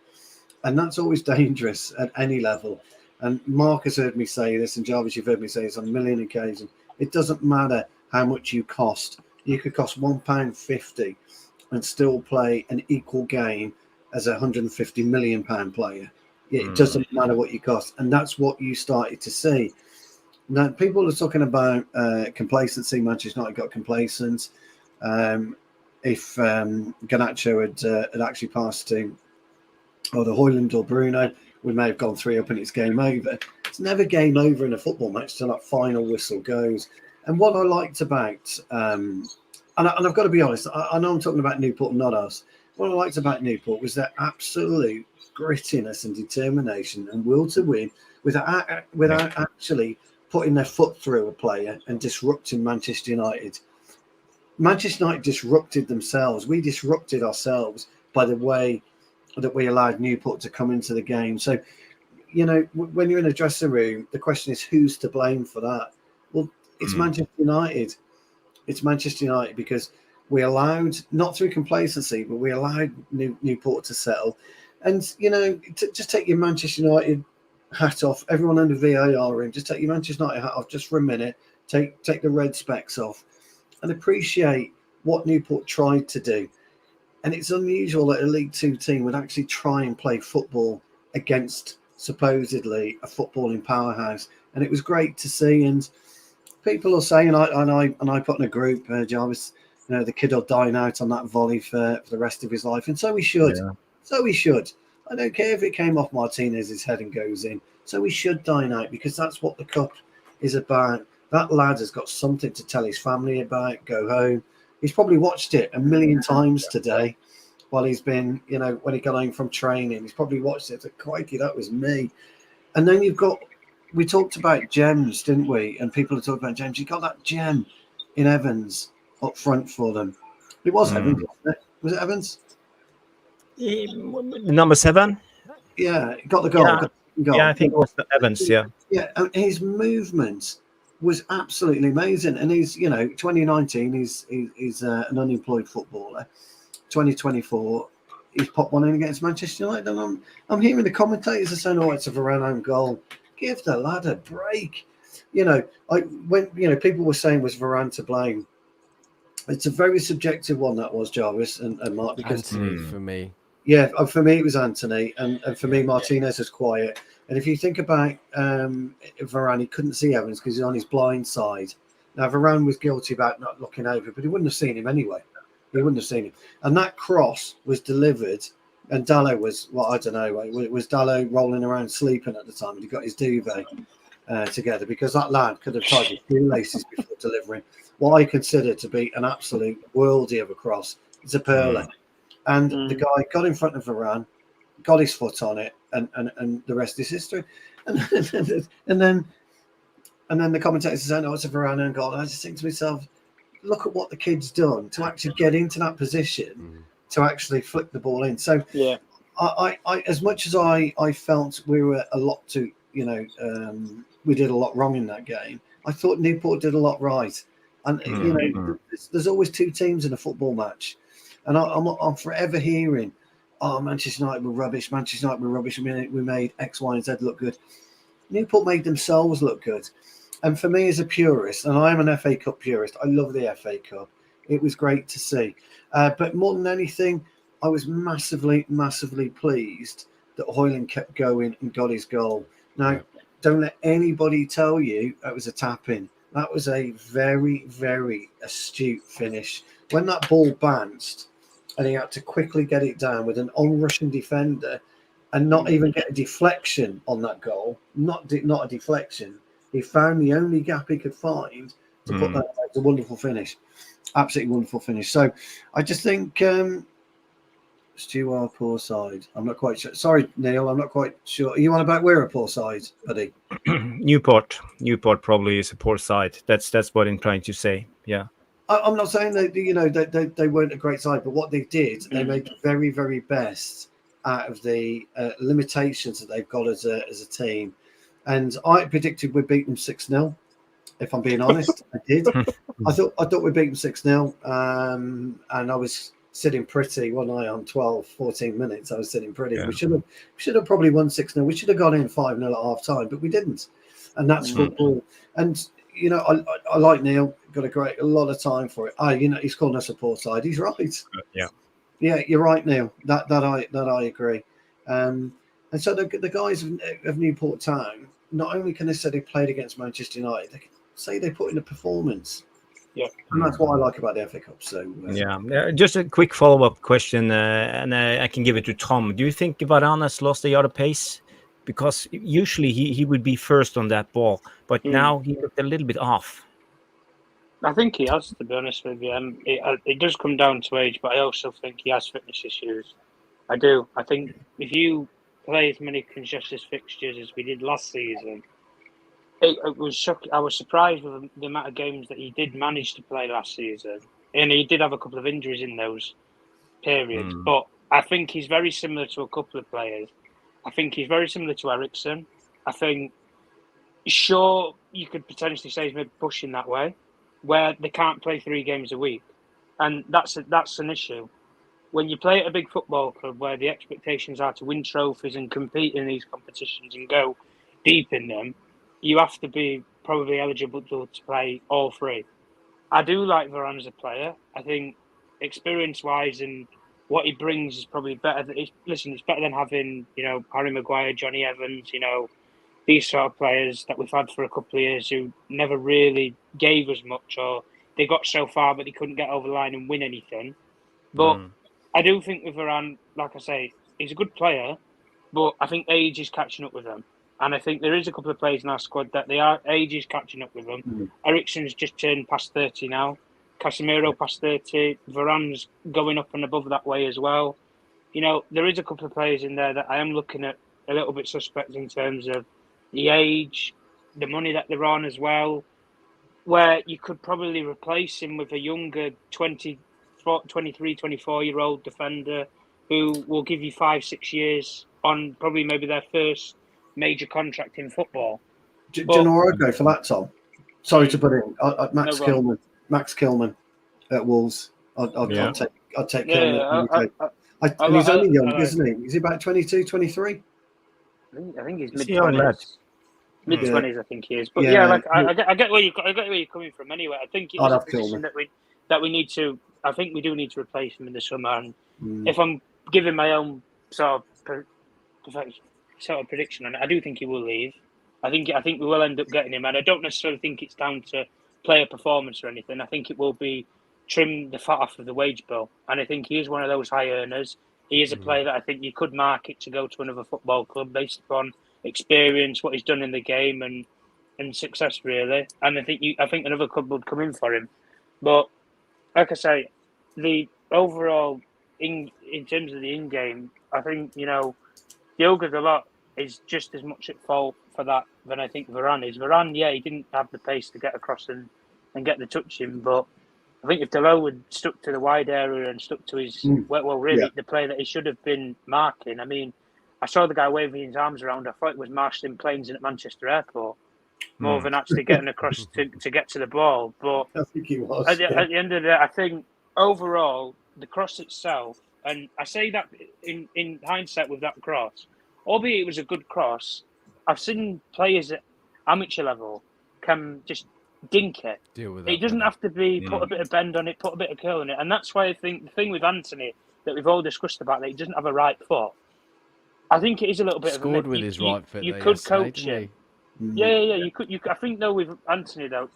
And that's always dangerous at any level. And Mark has heard me say this, and Jarvis, you've heard me say this on a million occasions. It doesn't matter how much you cost. You could cost £1.50 and still play an equal game as a £150 million player. It doesn't matter what you cost. And that's what you started to see. Now, people are talking about complacency. Manchester United got complacent. If Garnacho had actually passed to either Højlund or Bruno, we may have gone 3-up and it's game over. It's never game over in a football match till that final whistle goes. And what I liked about, and I've got to be honest, I know I'm talking about Newport, not us. What I liked about Newport was their absolute grittiness and determination and will to win without actually putting their foot through a player and disrupting Manchester United. Manchester United disrupted themselves. We disrupted ourselves by the way that we allowed Newport to come into the game. So, when you're in a dressing room, the question is, who's to blame for that? Well, it's Manchester United. It's Manchester United, because we allowed, not through complacency, but we allowed Newport to settle. And, just take your Manchester United hat off. Everyone under VAR room, just take your Manchester United hat off just for a minute. Take the red specs off and appreciate what Newport tried to do. And it's unusual that a League Two team would actually try and play football against supposedly a footballing powerhouse. And it was great to see. And people are saying, and I put in a group, Jarvis, the kid will dine out on that volley for the rest of his life, and so he should.
Yeah.
So he should. I don't care if it came off Martinez's head and goes in. So he should dine out, because that's what the cup is about. That lad has got something to tell his family about. Go home. He's probably watched it a million times today while he's been, when he got home from training. He's probably watched it. Crikey, that was me. And then we talked about gems, didn't we? And people are talking about gems. You got that gem in Evans up front for them. It was Evans, wasn't it? Was it Evans?
Number 7.
Yeah, got the goal.
Yeah,
got the goal.
yeah, I think it was Evans. Yeah.
Yeah, and his movement was absolutely amazing. And he's, 2019, he's an unemployed footballer. 2024, he's popped one in against Manchester United. And I'm hearing the commentators are saying, "Oh, it's a Varan own goal." Give the lad a break. People were saying, was Varan to blame? It's a very subjective one, that was, Jarvis and Mark. Because
Anthony, for me.
Yeah, for me it was Anthony, and for me Martinez was quiet. And if you think about Varan, he couldn't see Evans because he's on his blind side. Now Varan was guilty about not looking over, but he wouldn't have seen him anyway. He wouldn't have seen him. And that cross was delivered, and Dallo was, I don't know, was Dallo rolling around sleeping at the time, and he got his duvet together, because that lad could have tied his shoelaces before delivering what I consider to be an absolute worldie of a cross. It's a pearler. And the guy got in front of Varan, got his foot on it, and the rest is history. And then the commentators saying, "Oh, it's a Varan own goal." And I just think to myself, look at what the kid's done to actually get into that position to actually flick the ball in. So
yeah,
I as much as I felt we were a lot to, we did a lot wrong in that game, I thought Newport did a lot right. And there's always two teams in a football match. And I'm forever hearing, "Oh, Manchester United were rubbish. Manchester United were rubbish. We made X, Y, and Z look good." Newport made themselves look good. And for me, as a purist, and I am an FA Cup purist, I love the FA Cup. It was great to see. But more than anything, I was massively, massively pleased that Hoyland kept going and got his goal. Now, don't let anybody tell you that was a tap-in. That was a very, very astute finish. When that ball bounced, and he had to quickly get it down with an on-rushing defender and not even get a deflection on that goal, not a deflection. He found the only gap he could find to put that. It's a wonderful finish. Absolutely wonderful finish. So I just think Stu are a poor side. I'm not quite sure. Sorry, Neil, I'm not quite sure. Are you on about we're a poor side, buddy?
Newport probably is a poor side. That's what I'm trying to say. Yeah.
I'm not saying that they weren't a great side, but what they did, they made the very, very best out of the limitations that they've got as a team. And I predicted we'd beat them 6-0. If I'm being honest, I did. I thought we'd beat them 6-0, and I was sitting pretty, wasn't I? On 14 minutes, I was sitting pretty. Yeah. We should have probably won 6-0. We should have gone in 5-0 at half time, but we didn't. And that's football. And I like Neil. Got a lot of time for it. He's calling us a poor side. He's right. Yeah, you're right, Neil. That I agree. And so the guys of Newport Town, not only can they say they played against Manchester United, they can say they put in a performance. Yeah, and that's what I like about the FA Cup. So
just a quick follow-up question, and I can give it to Tom. Do you think Varan has lost a yard of pace? Because usually he would be first on that ball, but now he looked a little bit off.
I think he has, to be honest with you. It does come down to age, but I also think he has fitness issues. I do. I think if you play as many congested fixtures as we did last season, it was shocking. I was surprised with the amount of games that he did manage to play last season. And he did have a couple of injuries in those periods. But I think he's very similar to a couple of players. I think he's very similar to Ericsson. I think, sure, you could potentially say he's maybe pushing that way, where they can't play 3 games a week. And that's an issue. When you play at a big football club where the expectations are to win trophies and compete in these competitions and go deep in them, you have to be probably eligible to play all 3. I do like Varan as a player. I think experience-wise and what he brings is probably better. It's better than having, Harry Maguire, Johnny Evans, these sort of players that we've had for a couple of years who never really gave us much, or they got so far but they couldn't get over the line and win anything. But I do think with Varan, like I say, he's a good player, but I think age is catching up with him. And I think there is a couple of players in our squad that age is catching up with them. Eriksen's just turned past 30 now. Casemiro past 30. Varan's going up and above that way as well. You know, there is a couple of players in there that I am looking at a little bit suspect in terms of the age, the money that they're on as well, where you could probably replace him with a younger 23, 24-year-old defender who will give you 5-6 years on probably maybe their first major contract in football.
Do you know where I'd go for that, Tom? Sorry to put in. Max Kilman at Wolves. I'd take Kilman. And he's only young, isn't he? Is he about 22, 23?
I think he's mid-20s. Mid-20s, I think he is. But I get where you're coming from anyway. I think it's a position that we need to. I think we do need to replace him in the summer. And if I'm giving my own sort of prediction on it, I do think he will leave. I think we will end up getting him, and I don't necessarily think it's down to player performance or anything. I think it will be trim the fat off of the wage bill, and I think he is one of those high earners. He is a player that I think you could market to go to another football club based upon experience, what he's done in the game, and success really. And I think another club would come in for him. But like I say, the overall in terms of the in-game, I think Diogo Dalot is just as much at fault for that than I think Varan is. Varan, he didn't have the pace to get across and get the touch in, but I think if Dalot had stuck to the wide area and stuck to his the play that he should have been marking. I mean, I saw the guy waving his arms around. I thought it was marshalling planes in at Manchester Airport more than actually getting across to get to the ball. But
I think he was.
At the end of the day, I think overall the cross itself, and I say that in hindsight with that cross, albeit it was a good cross, I've seen players at amateur level can just dink it.
Deal with that.
It doesn't have to be put a bit of bend on it, put a bit of curl on it. And that's why I think the thing with Anthony that we've all discussed about, that he doesn't have a right foot, I think it is a little bit
scored with his right foot.
You could coach it. Yeah. You could. I think though with Anthony though,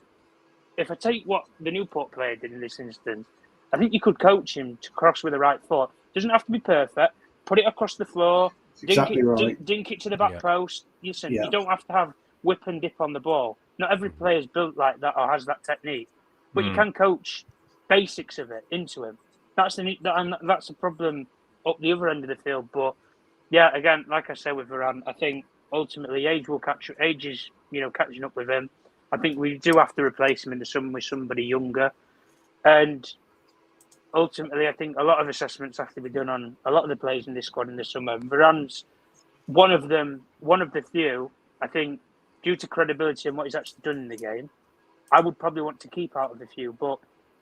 if I take what the Newport player did in this instance, I think you could coach him to cross with the right foot. Doesn't have to be perfect. Put it across the floor. Dink it to the back post. Listen, you don't have to have whip and dip on the ball. Not every player is built like that or has that technique, but you can coach basics of it into him. That's a problem up the other end of the field. But yeah, again, like I said with Varan, I think ultimately age is catching up with him. I think we do have to replace him in the summer with somebody younger, and ultimately I think a lot of assessments have to be done on a lot of the players in this squad in the summer. Varan's one of the few, I think, due to credibility and what he's actually done in the game, I would probably want to keep out of the few. But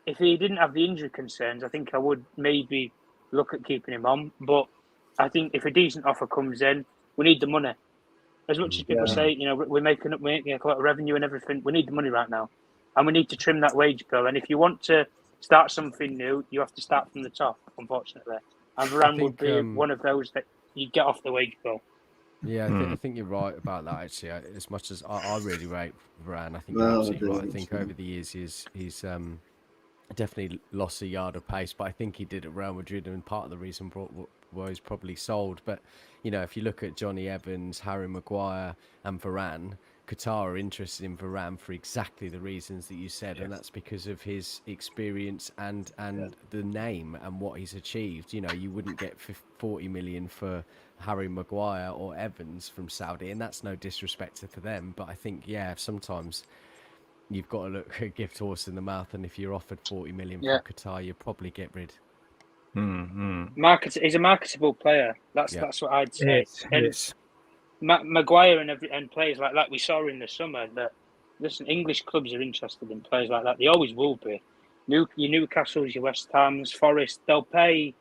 if he didn't have the injury concerns, I think I would maybe look at keeping him on. But I think if a decent offer comes in, we need the money. As much as people say, we're making a lot of revenue and everything, we need the money right now. And we need to trim that wage bill. And if you want to start something new, you have to start from the top, unfortunately. And Varan would be one of those that you get off the wage bill.
Yeah, I think you're right about that, actually. As much as I really rate Varan, I think you're absolutely right. I think over the years he's definitely lost a yard of pace, but I think he did at Real Madrid, and part of the reason why he's probably sold. But, if you look at Johnny Evans, Harry Maguire and Varan, Qatar are interested in Varan for exactly the reasons that you said, and that's because of his experience and the name and what he's achieved. You wouldn't get 40 million for Harry Maguire or Evans from Saudi, and that's no disrespect to them, but I think sometimes you've got to look a gift horse in the mouth, and if you're offered 40 million for Qatar, you probably get rid.
He's a marketable player. That's what I'd say. Maguire and players like that we saw in the summer. That listen, English clubs are interested in players like that. They always will be. Your Newcastle's, your West Ham's, Forest. They'll pay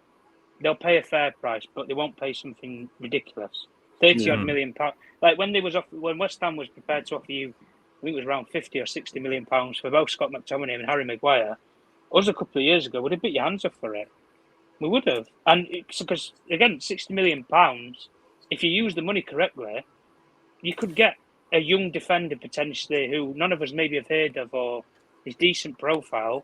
a fair price, but they won't pay something ridiculous. 30-odd million pounds. Like when West Ham was prepared to offer you, I think it was around 50 or 60 million pounds for both Scott McTominay and Harry Maguire. Us a couple of years ago would have bit your hands off for it. We would have, and it's because again, 60 million pounds. If you use the money correctly, you could get a young defender potentially who none of us maybe have heard of or is decent profile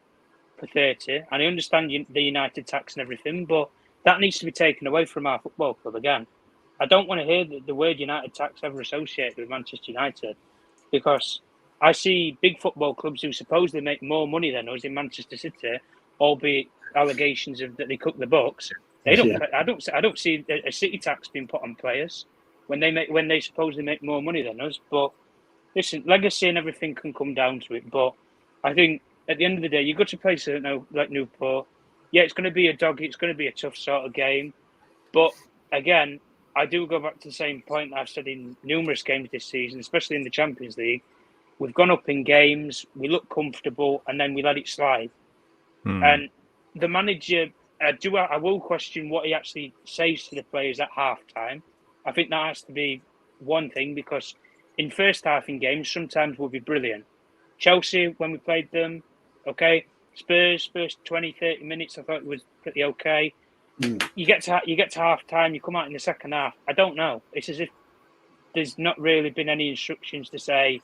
for 30. And I understand the United tax and everything, but that needs to be taken away from our football club again. I don't want to hear the word United tax ever associated with Manchester United, because I see big football clubs who supposedly make more money than us in Manchester City, albeit allegations of that they cook the books. They don't.
Yeah.
I don't see a city tax being put on players when they supposedly make more money than us. But listen, legacy and everything can come down to it. But I think at the end of the day, you got to play something like Newport. Yeah, it's going to be a dog. It's going to be a tough sort of game. But again, I do go back to the same point that I've said in numerous games this season, especially in the Champions League. We've gone up in games, we look comfortable, and then we let it slide. And the manager, I will question what he actually says to the players at half-time. I think that has to be one thing, because in first half in games, sometimes we'll be brilliant. Chelsea, when we played them, okay. Spurs, first 20, 30 minutes, I thought it was pretty okay. You get to half-time, you come out in the second half. I don't know. It's as if there's not really been any instructions to say,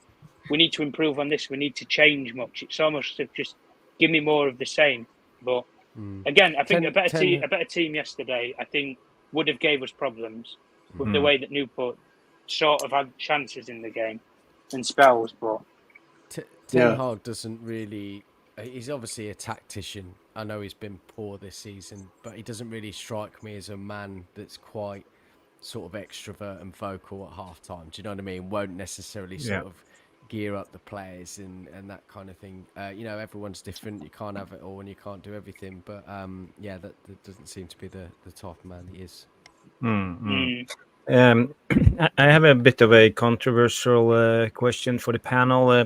we need to improve on this, we need to change much. It's almost just give me more of the same. But again, I think a better team yesterday, I think, would have gave us problems with the way that Newport sort of had chances in the game and spells. But
Ten Hag doesn't really. He's obviously a tactician. I know he's been poor this season, but he doesn't really strike me as a man that's quite sort of extrovert and vocal at halftime. Do you know what I mean? Won't necessarily sort of gear up the players and that kind of thing. Everyone's different. You can't have it all and you can't do everything. But that doesn't seem to be the type of man he is.
I have a bit of a controversial question for the panel,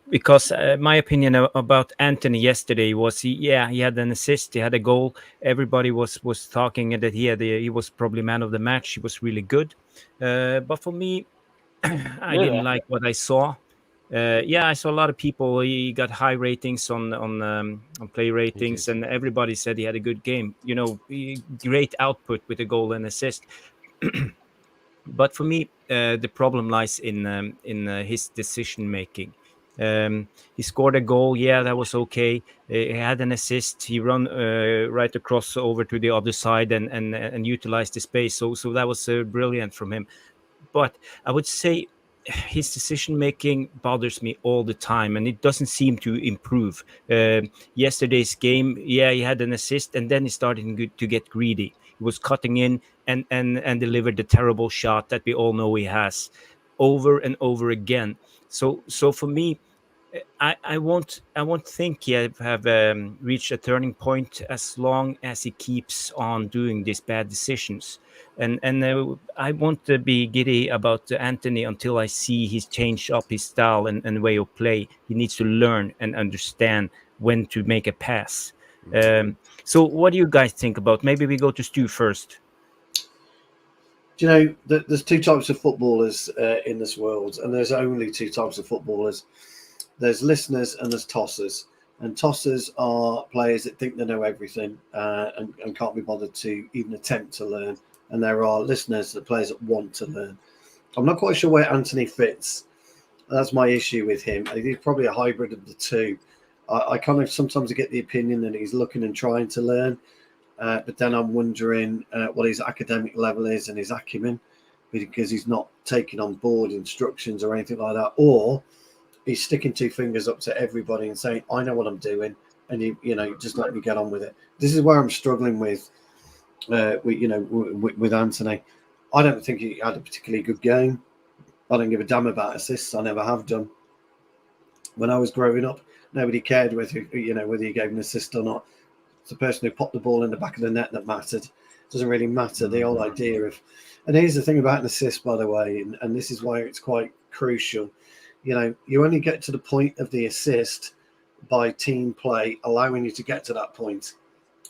because my opinion about Anthony yesterday was he had an assist, he had a goal. Everybody was talking that he was probably man of the match. He was really good, but for me, I didn't like what I saw. I saw a lot of people. He got high ratings on play ratings, and everybody said he had a good game. Great output with a goal and assist. But for me, the problem lies in his decision making. He scored a goal. Yeah, that was okay. He had an assist. He run right across over to the other side and utilized the space. So that was brilliant from him. But I would say his decision making bothers me all the time, and it doesn't seem to improve. Yesterday's game, he had an assist, and then he started to get greedy. He was cutting in and delivered the terrible shot that we all know he has over and over again. So for me, I won't think he have reached a turning point as long as he keeps on doing these bad decisions. And I won't be giddy about Anthony until I see he's changed up his style and way of play. He needs to learn and understand when to make a pass. So what do you guys think about? Maybe we go to Stu first.
Do you know, there's two types of footballers in this world, and there's only two types of footballers. There's listeners and there's tossers. And tossers are players that think they know everything and can't be bothered to even attempt to learn. And there are listeners, the players that want to learn. I'm not quite sure where Anthony fits. That's my issue with him. He's probably a hybrid of the two. I kind of sometimes get the opinion that he's looking and trying to learn. But then I'm wondering what his academic level is and his acumen, because he's not taking on board instructions or anything like that. Or he's sticking two fingers up to everybody and saying, I know what I'm doing. And, you just let me get on with it. This is where I'm struggling with Anthony. I don't think he had a particularly good game. I don't give a damn about assists. I never have done. When I was growing up, nobody cared whether you gave an assist or not. It's the person who popped the ball in the back of the net that mattered. It doesn't really matter. The whole idea of, and here's the thing about an assist, by the way, and this is why it's quite crucial. You only get to the point of the assist by team play, allowing you to get to that point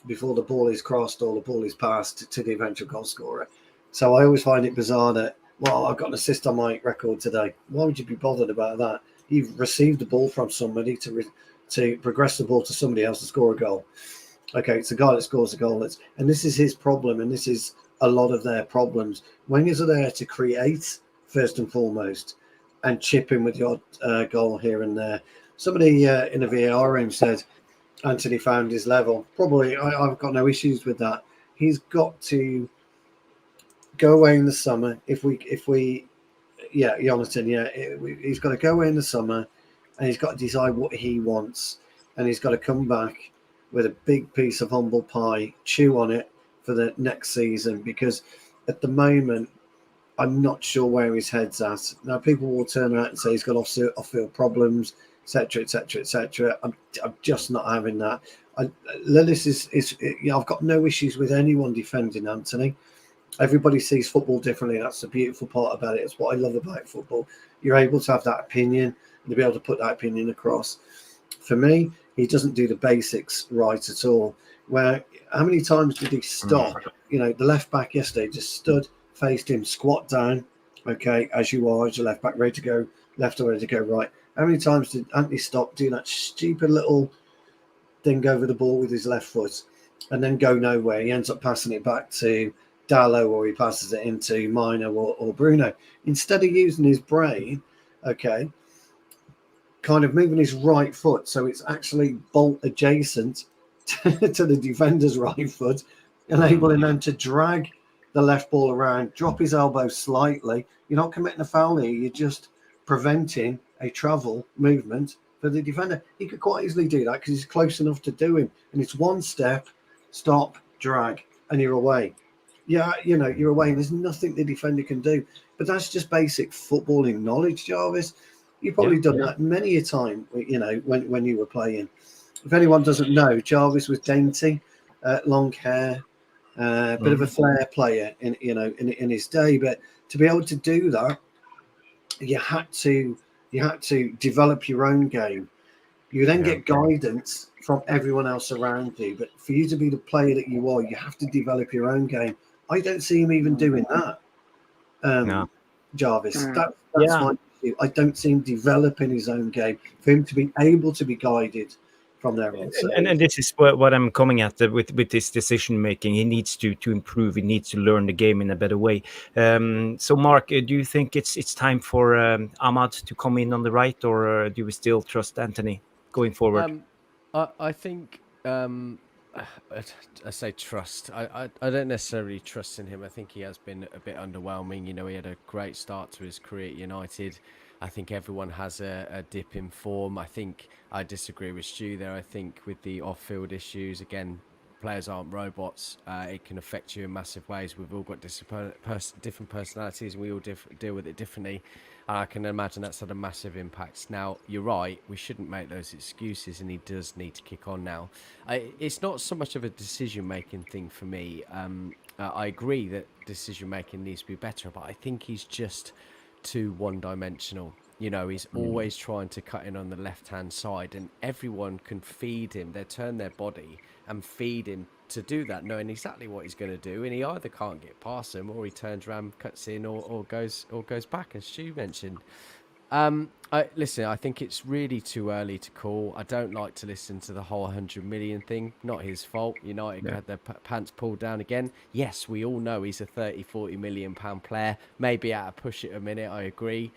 before the ball is crossed or the ball is passed to the eventual goal scorer. So I always find it bizarre that, well, I've got an assist on my record today. Why would you be bothered about that? You've received the ball from somebody to progress the ball to somebody else to score a goal. Okay, it's the guy that scores a goal. And this is his problem, and this is a lot of their problems. Wingers are there to create, first and foremost. and chip in with your goal here and there. Somebody in the VAR room said Anthony found his level. Probably, I've got no issues with that. He's got to go away in the summer. If we, yeah, Jonathan, yeah, he's got to go away in the summer, and he's got to decide what he wants, and he's got to come back with a big piece of humble pie, chew on it for the next season. Because at the moment, I'm not sure where his head's at. Now, people will turn around and say he's got off-field problems, etc., etc., etc. I'm just not having that. Lillis is I've got no issues with anyone defending Anthony. Everybody sees football differently. That's the beautiful part about it. It's what I love about football. You're able to have that opinion and to be able to put that opinion across. For me, he doesn't do the basics right at all. Where how many times did he stop? You know, the left back yesterday just stood, faced him, squat down. Okay, as you are, as your left back, ready to go left or ready to go right. How many times did Anthony stop, do that stupid little thing over the ball with his left foot and then go nowhere? He ends up passing it back to Dallo, or he passes it into Mino or Bruno. Instead of using his brain, okay, kind of moving his right foot so it's actually bolt adjacent to the defender's right foot, enabling them to drag the left ball around, drop his elbow slightly. You're not committing a foul here, you're just preventing a travel movement for the defender. He could quite easily do that because he's close enough to do him. And it's one step, stop, drag, and you're away. Yeah, you know, you're away and there's nothing the defender can do. But that's just basic footballing knowledge, Jarvis. You've probably done that many a time, you know, when you were playing. If anyone doesn't know, Jarvis was dainty, long hair, bit of a flair player in his day. But to be able to do that, you had to develop your own game. You then get guidance from everyone else around you. But for you to be the player that you are, you have to develop your own game. I don't see him even doing that, Jarvis. That's my issue. I don't see him developing his own game for him to be able to be guided from there on. So,
and this is what I'm coming at with this decision making. He needs to improve. He needs to learn the game in a better way. So, Mark, do you think it's time for Ahmad to come in on the right, or do we still trust Anthony going forward?
I think I say trust. I don't necessarily trust in him. I think he has been a bit underwhelming. You know, he had a great start to his career at United. I think everyone has a dip in form. I think I disagree with Stu there. I think with the off-field issues, again, players aren't robots. It can affect you in massive ways. We've all got different personalities, and we all deal with it differently. I can imagine that's had a massive impact. Now, you're right, we shouldn't make those excuses, and he does need to kick on now. It's not so much of a decision-making thing for me. I agree that decision-making needs to be better, but I think he's just too one-dimensional. You know, he's always trying to cut in on the left-hand side, and everyone can feed him. They turn their body and feed him to do that, knowing exactly what he's going to do, and he either can't get past them, or he turns around, cuts in, or goes back, as Stu mentioned. Listen, I think it's really too early to call. I don't like to listen to the whole 100 million thing. Not his fault. United had their pants pulled down again. Yes, we all know he's a 30-40 million pound player. Maybe at a push at a minute, I agree.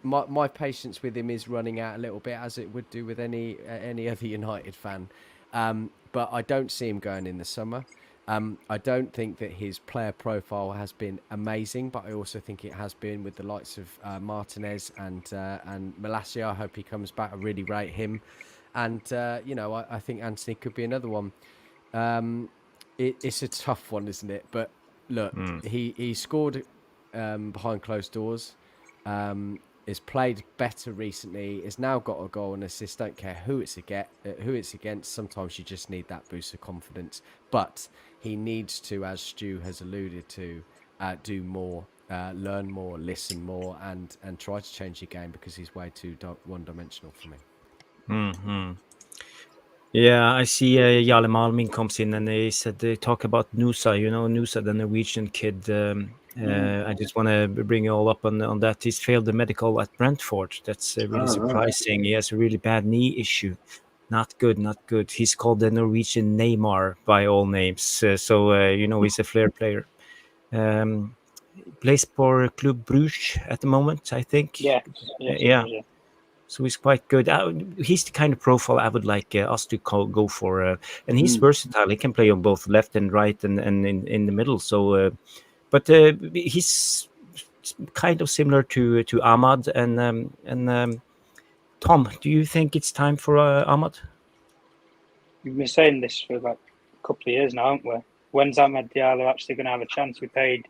My patience with him is running out a little bit, as it would do with any other United fan. But I don't see him going in the summer. I don't think that his player profile has been amazing, but I also think it has been with the likes of Martinez and Malacia. I hope he comes back. I really rate him. And, I think Anthony could be another one. It's a tough one, isn't it? But look, he scored behind closed doors. Has played better recently. Has now got a goal and assist. Don't care who it's against. Sometimes you just need that boost of confidence. But he needs to, as Stu has alluded to, do more, learn more, listen more, and try to change the game, because he's way too one-dimensional for me.
Yeah, I see Jale Malming comes in, and they talk about Nusa. Nusa, the Norwegian kid. I just want to bring you all up on that. He's failed the medical at Brentford. That's really surprising. He has a really bad knee issue. Not good. He's called the Norwegian Neymar by all names. So he's a flair player. plays for Club Brugge at the moment, I think.
Yeah.
So he's quite good. He's the kind of profile I would like us to go for. And he's versatile. He can play on both left and right and in the middle. So, but he's kind of similar to Ahmad and Tom. Do you think it's time for Ahmad?
We've been saying this for about a couple of years now, haven't we? When's Ahmad Diallo actually going to have a chance? We paid.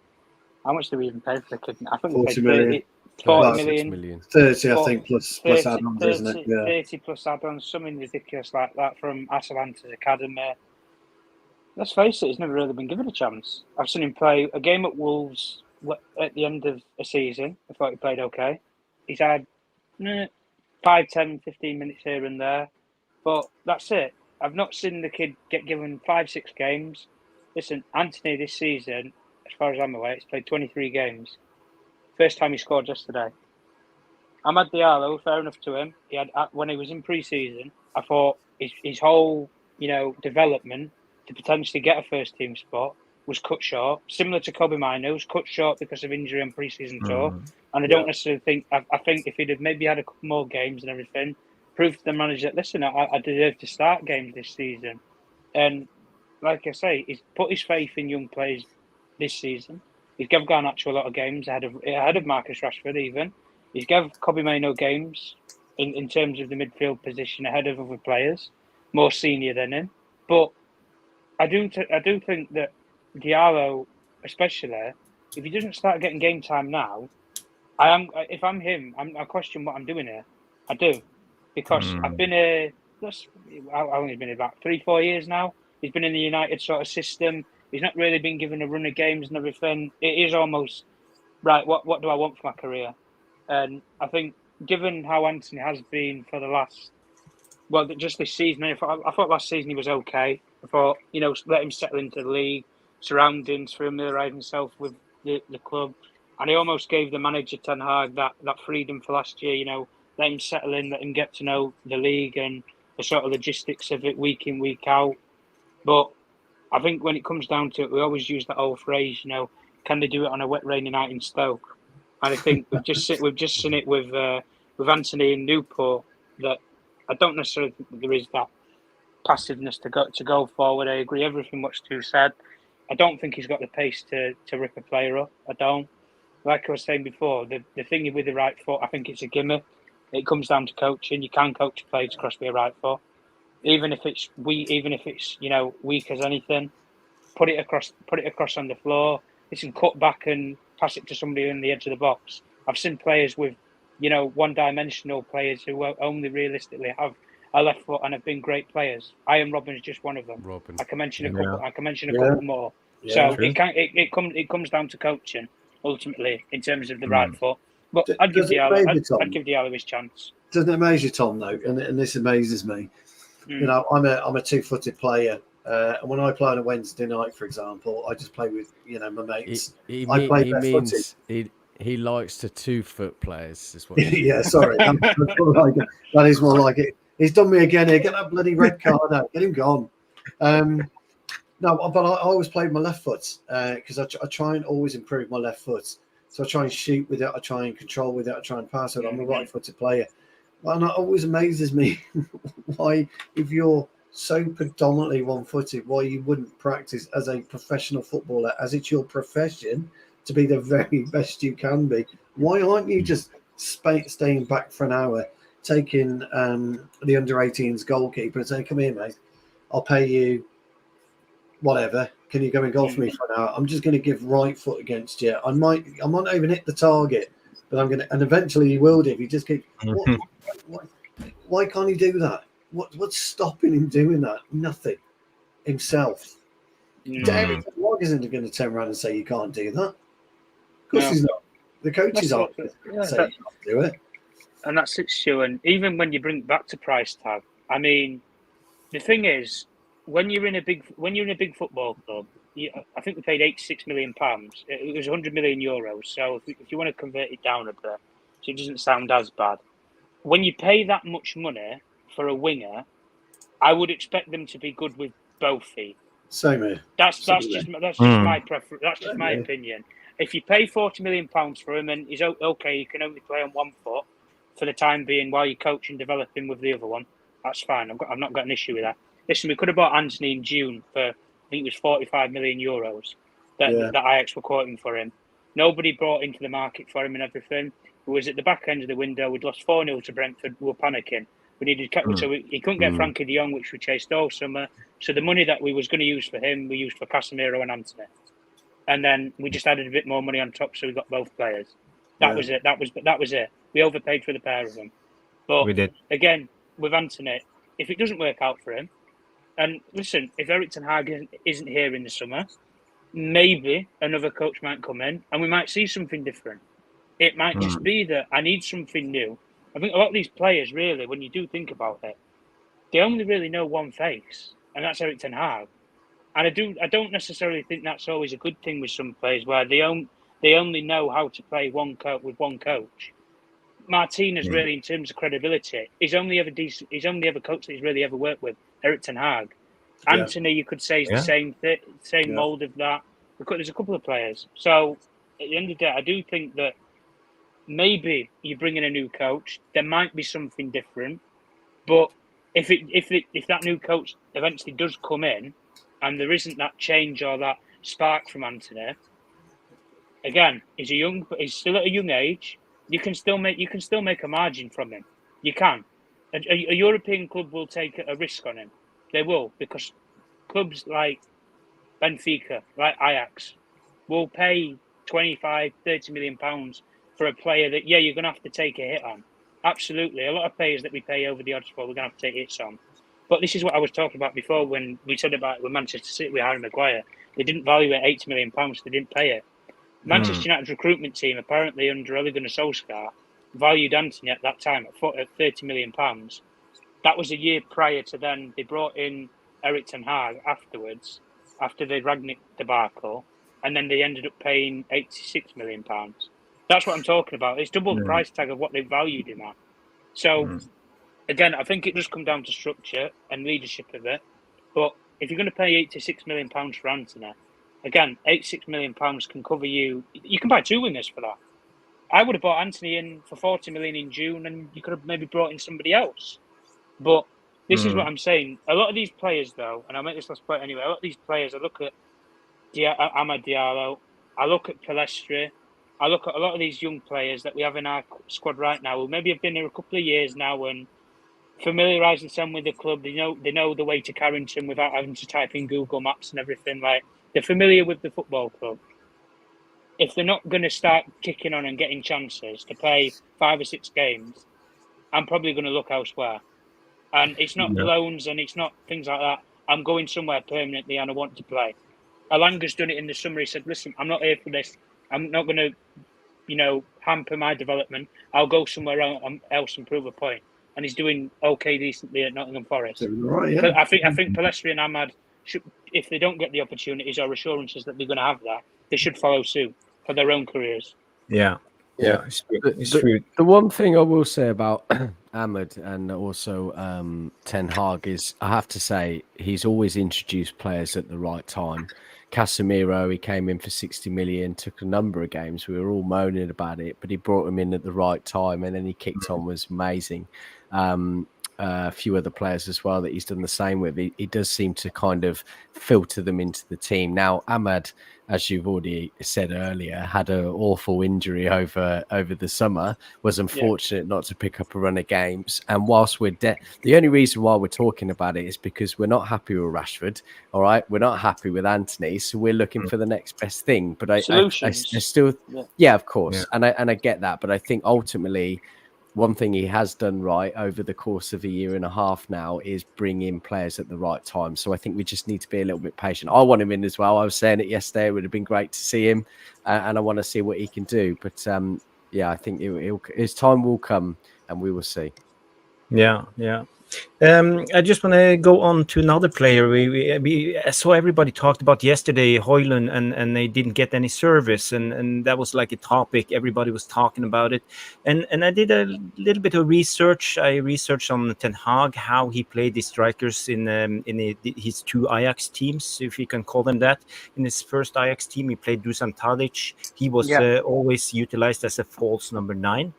How much did we even pay for the kid? I think we paid 40 million.
30, I think, plus add-ons, isn't it? Yeah.
30 plus add-ons, something ridiculous like that from Atalanta's academy. Let's face it, he's never really been given a chance. I've seen him play a game at Wolves at the end of a season. I thought he played okay. He's had 5, 10, 15 minutes here and there, but that's it. I've not seen the kid get given 5, 6 games. Listen, Anthony this season, as far as I'm aware, he's played 23 games. First time he scored yesterday. Ahmad Diallo, fair enough to him. He had when he was in pre-season, I thought his whole development to potentially get a first team spot was cut short. Similar to Kobe Mino, was cut short because of injury on pre-season tour. And I don't necessarily think. I think if he'd have maybe had a couple more games and everything, proved to the manager that listen, I deserve to start games this season. And like I say, he's put his faith in young players this season. He's given Garnacho a lot of games ahead of Marcus Rashford even. He's given Kobe Mino games in terms of the midfield position ahead of other players, more senior than him. But I do think that Diallo, especially, if he doesn't start getting game time now, if I'm him, I question what I'm doing here. I do. Because I've been here, how long has he been here? About 3-4 years now. He's been in the United sort of system. He's not really been given a run of games and everything. It is almost, right, what do I want for my career? And I think, given how Anthony has been for the last, just this season, I thought last season he was okay. I thought, let him settle into the league, surroundings, familiarise himself with the club. And he almost gave the manager, Ten Hag, that freedom for last year, let him settle in, let him get to know the league and the sort of logistics of it week in, week out. But I think when it comes down to it, we always use that old phrase, can they do it on a wet, rainy night in Stoke? And I think we've just seen it with Anthony in Newport, that I don't necessarily think there is that passiveness to go forward. I agree everything what Stu said. I don't think he's got the pace to rip a player up. I don't. Like I was saying before, the thing with the right foot, I think it's a gimmick. It comes down to coaching. You can coach players to cross with a right foot. Even if it's weak as anything, put it across on the floor. Listen, cut back and pass it to somebody in the edge of the box. I've seen players with, one-dimensional players who only realistically have a left foot and have been great players. Ian Robin's just one of them. I can mention a couple. I can mention a couple more. Yeah, so it comes down to coaching ultimately in terms of the right foot. But I'd give Diallo his chance.
Doesn't it amaze you, Tom? Though, and this amazes me. I'm a two-footed player. And when I play on a Wednesday night, for example, I just play with my mates. He
likes to 2-foot players. Is what
yeah, sorry, that is more like it. He's done me again here. Get that bloody red card out. Get him gone. No, but I always play with my left foot because I try and always improve my left foot. So I try and shoot with it. I try and control with it. I try and pass it. I'm a right-footed player. And it always amazes me why, if you're so predominantly one-footed, why you wouldn't practice as a professional footballer, as it's your profession, to be the very best you can be. Why aren't you just staying back for an hour, taking the under-18s goalkeeper and saying, come here, mate, I'll pay you whatever. Can you go and golf me for an hour? I'm just going to give right foot against you. I might not even hit the target, but I'm going to, and eventually you will do if you just keep. Why can't he do that? What's stopping him doing that? Nothing. Himself. David Log isn't going to turn around and say you can't do that. Of course he's not. The coaches aren't going to say you can't do it.
And that's it, Stu. And even when you bring it back to price tag, I mean, the thing is, when you're in a big football club, I think we paid £86 million. It was 100 million euros. So if you want to convert it down a bit, so it doesn't sound as bad. When you pay that much money for a winger, I would expect them to be good with both feet.
Same here.
That's just my preference. That's just my opinion. if you pay £40 million for him and he's okay, you can only play on one foot for the time being while you coach and develop him with the other one, that's fine. I've not got an issue with that. Listen, we could have bought Anthony in June for, I think it was 45 million euros that Ajax were quoting for him. Nobody brought into the market for him and everything. It was at the back end of the window. We'd lost 4-0 to Brentford. We were panicking. We needed so he couldn't get Frankie de Jong, which we chased all summer. So the money that we was going to use for him, we used for Casemiro and Antony. And then we just added a bit more money on top, so we got both players. That was it. That was it. We overpaid for the pair of them. But
We did.
again, with Antony, if it doesn't work out for him, and listen, if Erik Ten Hag isn't here in the summer, maybe another coach might come in and we might see something different. It might just be that I need something new. I think a lot of these players, really, when you do think about it, they only really know one face, and that's Erik Ten Hag. And I don't necessarily think that's always a good thing with some players where they only know how to play one coach with one coach. Martinez, really, in terms of credibility, he's only ever coach that he's really ever worked with, Erik Ten Hag. Anthony, you could say, is the same mould of that. There's a couple of players. So at the end of the day, I do think that maybe you bring in a new coach, there might be something different. But if that new coach eventually does come in, and there isn't that change or that spark from Antony, again, he's still at a young age. You can still make a margin from him. You can. A European club will take a risk on him. They will, because clubs like Benfica, like Ajax, will pay 25, 30 million pounds for a player that, you're going to have to take a hit on. Absolutely. A lot of players that we pay over the odds for, we're going to have to take hits on. But this is what I was talking about before when we said about with Manchester City with Harry Maguire. They didn't value it 80 million pounds, they didn't pay it. Manchester United's recruitment team, apparently under Ole Gunnar Solskjaer, valued Antony at that time at 30 million pounds. That was a year prior to then. They brought in Erik Ten Hag afterwards, after the Ragnick debacle, and then they ended up paying 86 million pounds. That's what I'm talking about. It's double the price tag of what they valued him at. So, again, I think it does come down to structure and leadership of it. But if you're going to pay 86 million pounds for Antony, again, 86 million pounds can cover you. You can buy two wingers for that. I would have bought Antony in for 40 million in June, and you could have maybe brought in somebody else. But this is what I'm saying. A lot of these players, though, and I'll make this last point anyway, a lot of these players, I look at Amad Diallo, I look at Pellistri, I look at a lot of these young players that we have in our squad right now who maybe have been here a couple of years now and familiarising themselves with the club. They know the way to Carrington without having to type in Google Maps and everything. Like, they're familiar with the football club. If they're not going to start kicking on and getting chances to play 5 or 6 games, I'm probably going to look elsewhere. And it's not loans and it's not things like that. I'm going somewhere permanently and I want to play. Alanga's done it in the summer. He said, listen, I'm not here for this. I'm not going to, hamper my development. I'll go somewhere else and prove a point. And he's doing okay decently at Nottingham Forest.
Right, yeah.
But I think Pellistri and Amad, if they don't get the opportunities or assurances that they're going to have that, they should follow suit for their own careers.
Yeah. It's true.
The one thing I will say about Ahmed and also Ten Hag is, I have to say, he's always introduced players at the right time. Casemiro, he came in for 60 million, took a number of games. We were all moaning about it, but he brought him in at the right time, and then he kicked on, was amazing. A few other players as well that he's done the same with. He does seem to kind of filter them into the team. Now, Ahmad, as you've already said earlier, had an awful injury over the summer, was unfortunate not to pick up a run of games. And whilst the only reason why we're talking about it is because we're not happy with Rashford, all right? We're not happy with Antony, so we're looking for the next best thing. But I still, of course, and I get that. But I think ultimately, one thing he has done right over the course of a year and a half now is bring in players at the right time. So I think we just need to be a little bit patient. I want him in as well. I was saying it yesterday. It would have been great to see him, and I want to see what he can do. But I think his time will come, and we will see.
Yeah. I just want to go on to another player. I saw everybody talked about yesterday, Højlund, and they didn't get any service, and that was like a topic. Everybody was talking about it, and I did a little bit of research. I researched on Ten Hag, how he played the strikers in his two Ajax teams, if you can call them that. In his first Ajax team, he played Dusan Tadic. He was always utilized as a false number 9.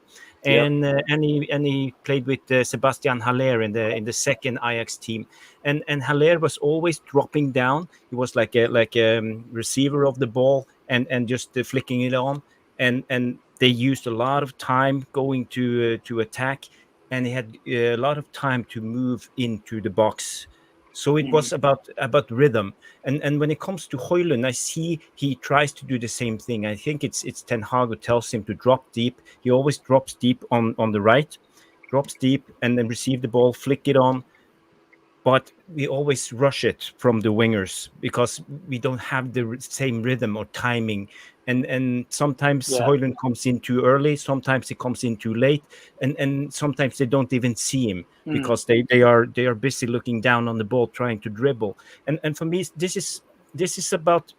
And he played with Sebastian Haller in the second Ajax team, and Haller was always dropping down. He was like a receiver of the ball and just flicking it on, and they used a lot of time going to attack, and he had a lot of time to move into the box. So it was about rhythm, and when it comes to Højlund, I see he tries to do the same thing. I think it's Ten Hag who tells him to drop deep. He always drops deep on the right, drops deep, and then receive the ball, flick it on. But we always rush it from the wingers because we don't have the same rhythm or timing. And sometimes Højlund comes in too early, sometimes he comes in too late, and sometimes they don't even see him because they are busy looking down on the ball trying to dribble. And for me, this is about,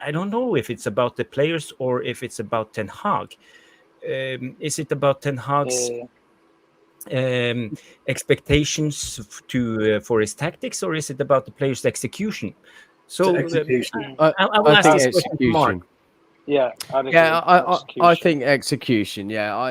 I don't know if it's about the players or if it's about Ten Hag. Is it about Ten Hag's expectations for his tactics, or is it about the players' execution? So
execution.
I will ask this question to Mark.
I think execution.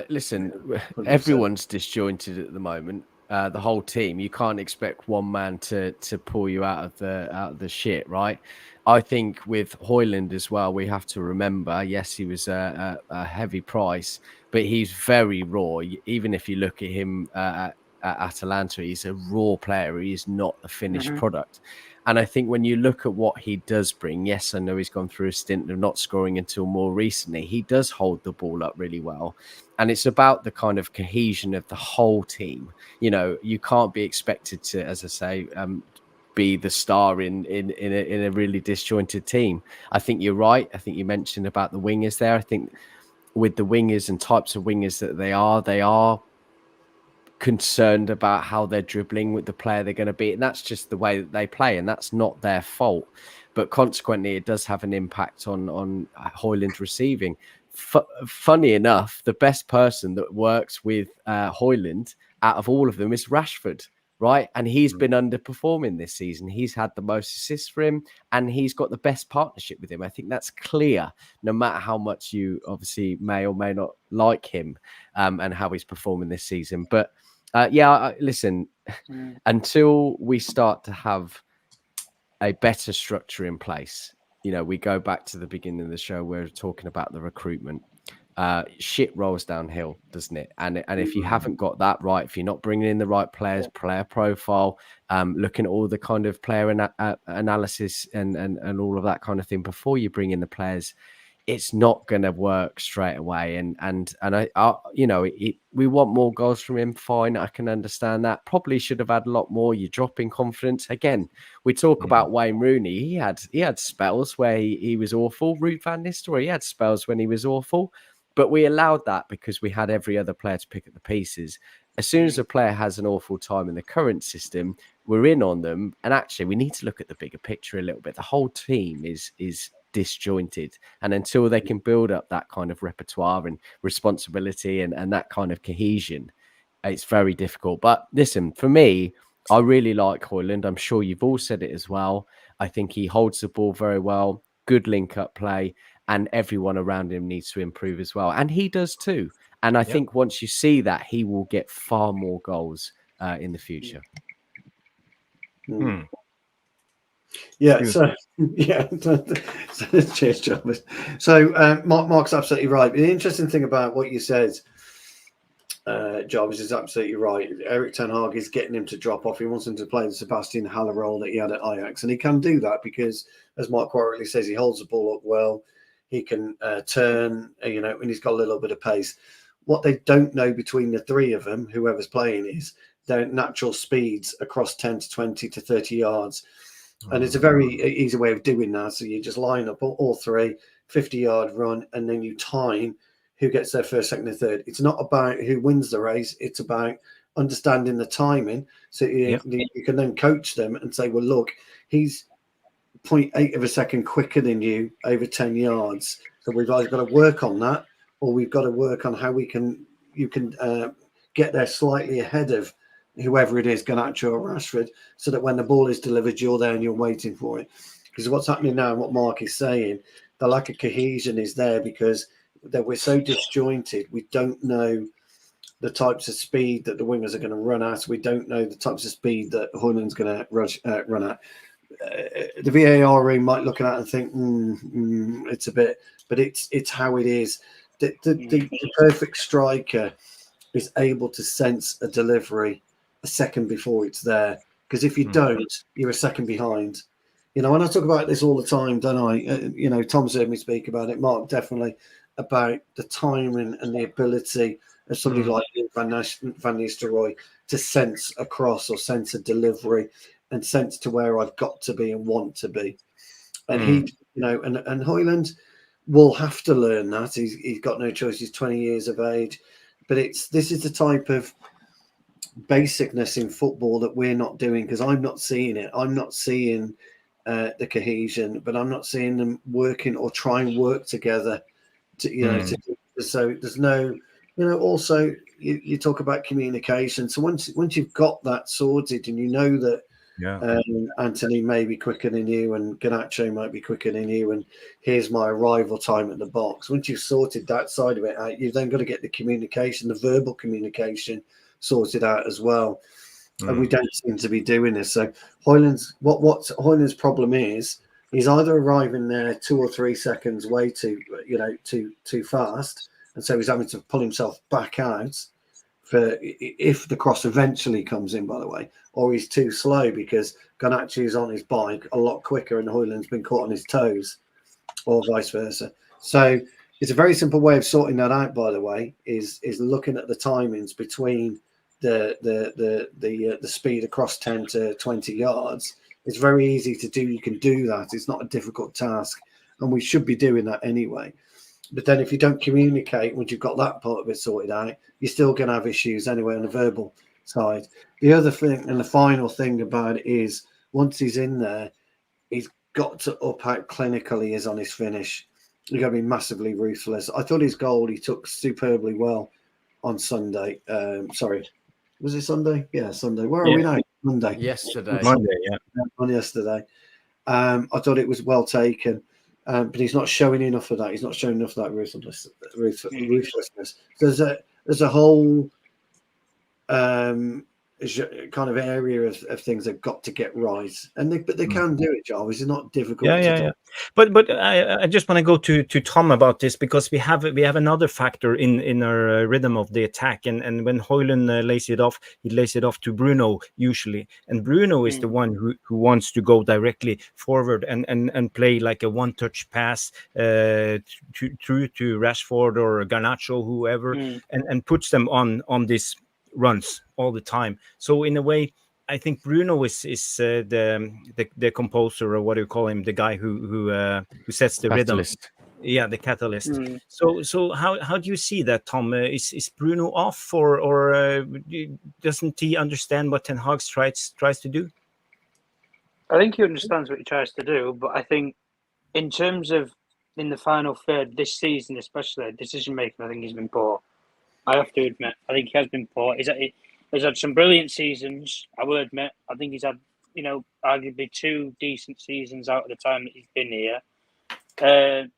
Listen, everyone's disjointed at the moment. The whole team. You can't expect one man to pull you out of the shit, right? I think with Højlund as well, we have to remember, yes, he was a heavy price, but he's very raw. Even if you look at him at Atalanta, he's a raw player. He is not a finished product. And I think when you look at what he does bring, yes, I know he's gone through a stint of not scoring until more recently. He does hold the ball up really well. And it's about the kind of cohesion of the whole team. You know, you can't be expected to, as I say, be the star in a really disjointed team. I think you're right. I think you mentioned about the wingers there. I think with the wingers and types of wingers that they are concerned about how they're dribbling with the player they're going to be, and that's just the way that they play, and that's not their fault. But consequently, it does have an impact on Højlund receiving. Funny enough, the best person that works with Højlund out of all of them is Rashford, right? And he's been underperforming this season. He's had the most assists for him, and he's got the best partnership with him. I think that's clear, no matter how much you obviously may or may not like him and how he's performing this season. But listen, until we start to have a better structure in place, you know, we go back to the beginning of the show, we're talking about the recruitment. Shit rolls downhill, doesn't it? And if you haven't got that right, if you're not bringing in the right players, player profile, looking at all the kind of player analysis and all of that kind of thing before you bring in the players, it's not going to work straight away. And I you know, we want more goals from him. Fine, I can understand that. Probably should have had a lot more. You're dropping confidence again. We talk about Wayne Rooney. He had spells where he was awful. Ruud van Nistelrooy, he had spells when he was awful. But we allowed that because we had every other player to pick up the pieces. As soon as a player has an awful time in the current system, we're in on them. And actually, we need to look at the bigger picture a little bit. The whole team is disjointed. And until they can build up that kind of repertoire and responsibility and that kind of cohesion, it's very difficult. But listen, for me, I really like Højlund. I'm sure you've all said it as well. I think he holds the ball very well. Good link-up play. And everyone around him needs to improve as well. And he does too. And I think once you see that, he will get far more goals in the future.
Yeah, so cheers, Jarvis. So Mark's absolutely right. The interesting thing about what you said, Jarvis, is absolutely right. Erik Ten Hag is getting him to drop off. He wants him to play the Sebastian Haller role that he had at Ajax, and he can do that because, as Mark correctly says, he holds the ball up well. He can turn, you know, and he's got a little bit of pace. What they don't know between the three of them, whoever's playing, is their natural speeds across 10 to 20 to 30 yards. And it's a very easy way of doing that. So you just line up all three, 50-yard run, and then you time who gets there first, second, and third. It's not about who wins the race. It's about understanding the timing, so you can then coach them and say, well, look, he's 0.8 of a second quicker than you over 10 yards. So we've either got to work on that, or we've got to work on how you can get there slightly ahead of whoever it is, Garnacho or Rashford, so that when the ball is delivered, you're there and you're waiting for it. Because what's happening now, and what Mark is saying, the lack of cohesion is there because that we're so disjointed. We don't know the types of speed that the wingers are going to run at. We don't know the types of speed that Højlund's going to run at. The VAR room might look at it and think, it's a bit, but it's how it is. The perfect striker is able to sense a delivery a second before it's there. Because if you don't, you're a second behind. You know, and I talk about this all the time, don't I? You know, Tom's heard me speak about it, Mark definitely, about the timing and the ability of somebody like Van Nistelrooy to sense a cross or sense a delivery and sense to where I've got to be and want to be. And he, you know, and Højlund will have to learn that. He's got no choice. He's 20 years of age. But this is the type of basicness in football that we're not doing, because I'm not seeing it. I'm not seeing the cohesion, but I'm not seeing them working or try and work together to, you know, so there's no, you know, also you talk about communication. So once you've got that sorted and you know that Anthony may be quicker than you and Garnacho might be quicker than you, and here's my arrival time at the box. Once you've sorted that side of it out, you've then got to get the communication, the verbal communication sorted out as well. And we don't seem to be doing this. So Højlund's what Højlund's problem is, he's either arriving there 2 or 3 seconds way too fast, and so he's having to pull himself back out for if the cross eventually comes in, by the way, or he's too slow because Garnacho is on his bike a lot quicker and Højlund's been caught on his toes, or vice versa. So it's a very simple way of sorting that out, by the way, is looking at the timings between the speed across 10 to 20 yards. It's very easy to do. You can do that. It's not a difficult task, and we should be doing that anyway. But then if you don't communicate, once you've got that part of it sorted out, you're still going to have issues anyway on the verbal side. The other thing and the final thing about it is once he's in there, he's got to up how clinical he is on his finish. You've got to be massively ruthless. I thought his goal he took superbly well on Sunday. Sorry, was it Sunday? Yeah, Sunday. Where are we now? Monday.
Yesterday.
Monday, yeah.
On yesterday. I thought it was well taken. But he's not showing enough of that. He's not showing enough of that ruthlessness. There's a whole kind of area of things they've got to get right, and they can do it, Jarvis. It's not difficult.
Yeah. But I just want to go to Tom about this, because we have another factor in our rhythm of the attack, and when Højlund lays it off, he lays it off to Bruno usually, and Bruno is the one who wants to go directly forward and play like a one-touch pass through to Rashford or Garnacho, whoever, and puts them on this runs all the time. So in a way, I think Bruno is the composer, or what do you call him, the guy who sets the
Catalyst.
rhythm. Yeah, the catalyst. So how do you see that, Tom? Is Bruno off, or doesn't he understand what Ten Hag tries to do?
I think he understands what he tries to do, but I think in terms of in the final third this season, especially decision making, I think he's been poor. I have to admit, I think he has been poor. He's had some brilliant seasons, I will admit. I think he's had, arguably 2 decent seasons out of the time that he's been here.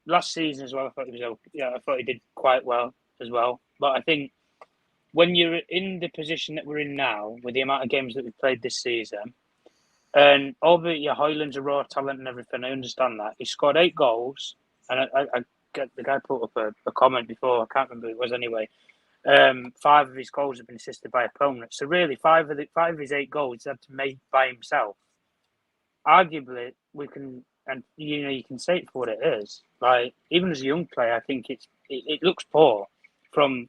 Last season as well, I thought he was okay. Yeah, I thought he did quite well as well. But I think when you're in the position that we're in now, with the amount of games that we've played this season, and albeit Højlund's a raw talent and everything, I understand that. He scored 8 goals, and I get the guy put up a comment before, I can't remember who it was anyway. 5 of his goals have been assisted by opponents. So really, 5 of his 8 goals he had to make by himself. Arguably, we can, and you can say it for what it is. Like, even as a young player, I think it looks poor from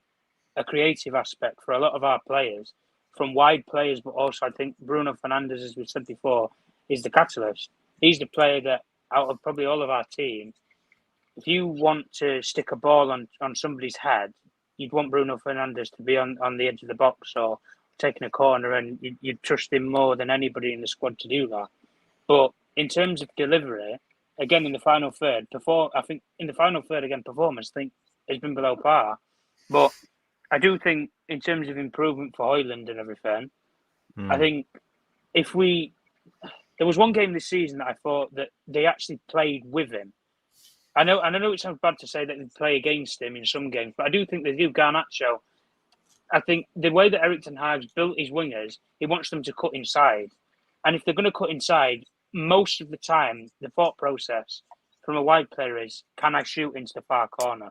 a creative aspect for a lot of our players, from wide players, but also I think Bruno Fernandes, as we said before, is the catalyst. He's the player that, out of probably all of our team, if you want to stick a ball on somebody's head, you'd want Bruno Fernandes to be on the edge of the box or taking a corner, and you trust him more than anybody in the squad to do that. But in terms of delivery, again in the final third, performance I think has been below par. But I do think in terms of improvement for Højlund and everything, I think there was one game this season that I thought that they actually played with him. I know it sounds bad to say that they play against him in some games, but I do think they do. Garnacho, I think the way that Erik Ten Hag's built his wingers, he wants them to cut inside. And if they're going to cut inside, most of the time, the thought process from a wide player is, can I shoot into the far corner?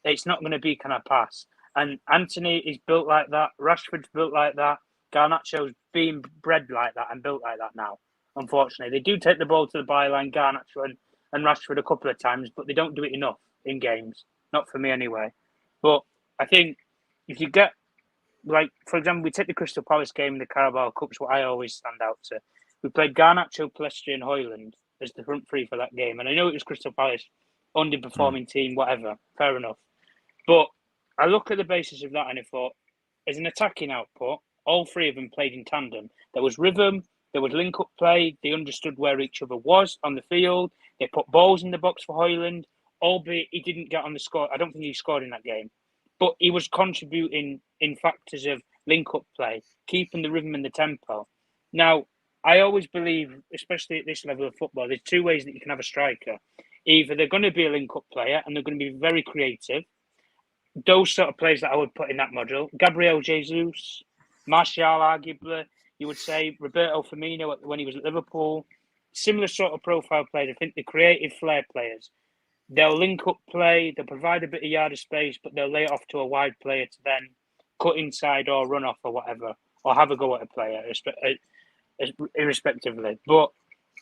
It's not going to be, can I pass? And Anthony is built like that. Rashford's built like that. Garnacho's being bred like that and built like that now, unfortunately. They do take the ball to the byline, Garnacho and Rashford a couple of times, but they don't do it enough in games. Not for me anyway. But I think if you get, like, for example, we take the Crystal Palace game in the Carabao Cups, what I always stand out to. We played Garnacho, Pellistri and Højlund as the front three for that game. And I know it was Crystal Palace, underperforming team, whatever. Fair enough. But I look at the basis of that and I thought, as an attacking output, all three of them played in tandem. There was rhythm, there was link-up play, they understood where each other was on the field, they put balls in the box for Højlund, albeit he didn't get on the score. I don't think he scored in that game. But he was contributing in factors of link-up play, keeping the rhythm and the tempo. Now, I always believe, especially at this level of football, there's two ways that you can have a striker. Either they're going to be a link-up player and they're going to be very creative. Those sort of players that I would put in that model. Gabriel Jesus, Martial, arguably, you would say, Roberto Firmino when he was at Liverpool. Similar sort of profile players. I think the creative flair players. They'll link up play, they'll provide a bit of yard of space, but they'll lay it off to a wide player to then cut inside or run off or whatever, or have a go at a player, irrespectively. But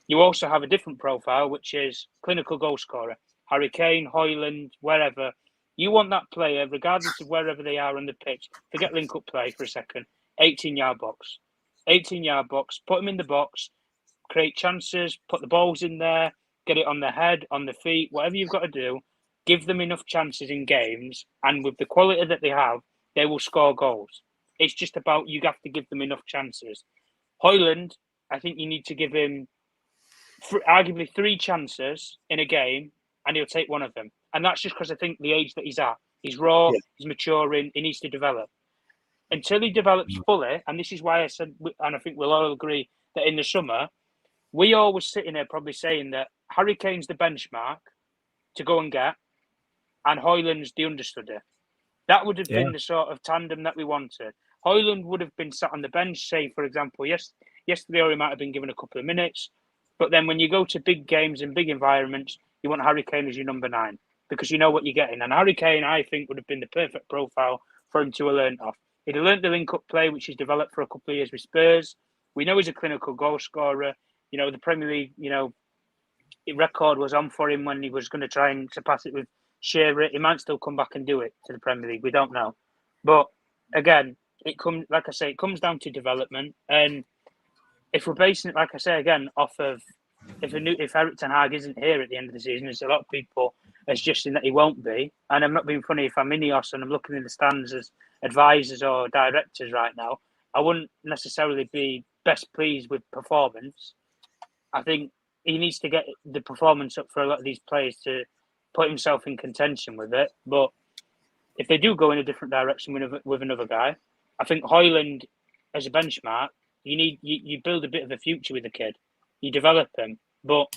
you also have a different profile, which is clinical goal scorer. Harry Kane, Højlund, wherever. You want that player, regardless of wherever they are on the pitch, forget link-up play for a second, 18-yard box. 18-yard box, put them in the box, create chances, put the balls in there, get it on the head, on the feet, whatever you've got to do, give them enough chances in games, and with the quality that they have, they will score goals. It's just about you have to give them enough chances. Højlund, I think you need to give him arguably 3 chances in a game, and he'll take one of them. And that's just because I think the age that he's at. He's raw, he's maturing, he needs to develop. Until he develops fully, and this is why I said, and I think we'll all agree, that in the summer, we all were sitting there probably saying that Harry Kane's the benchmark to go and get, and Højlund's the understudy. That would have been the sort of tandem that we wanted. Højlund would have been sat on the bench, say, for example, yesterday, or he might have been given a couple of minutes. But then when you go to big games and big environments, you want Harry Kane as your number 9 because you know what you're getting. And Harry Kane, I think, would have been the perfect profile for him to have learned off. He'd have learned the link-up play, which he's developed for a couple of years with Spurs. We know he's a clinical goal scorer. You know, the Premier League, record was on for him when he was going to try and surpass it with Shearer. He might still come back and do it to the Premier League. We don't know. But again, it comes down to development. And if we're basing it, like I say, again, off of if Erik Ten Hag isn't here at the end of the season, there's a lot of people suggesting that he won't be. And I'm not being funny, if I'm Ineos and I'm looking in the stands as advisors or directors right now, I wouldn't necessarily be best pleased with performance. I think he needs to get the performance up for a lot of these players to put himself in contention with it. But if they do go in a different direction with another guy, I think Højlund as a benchmark, you build a bit of a future with the kid. You develop him, but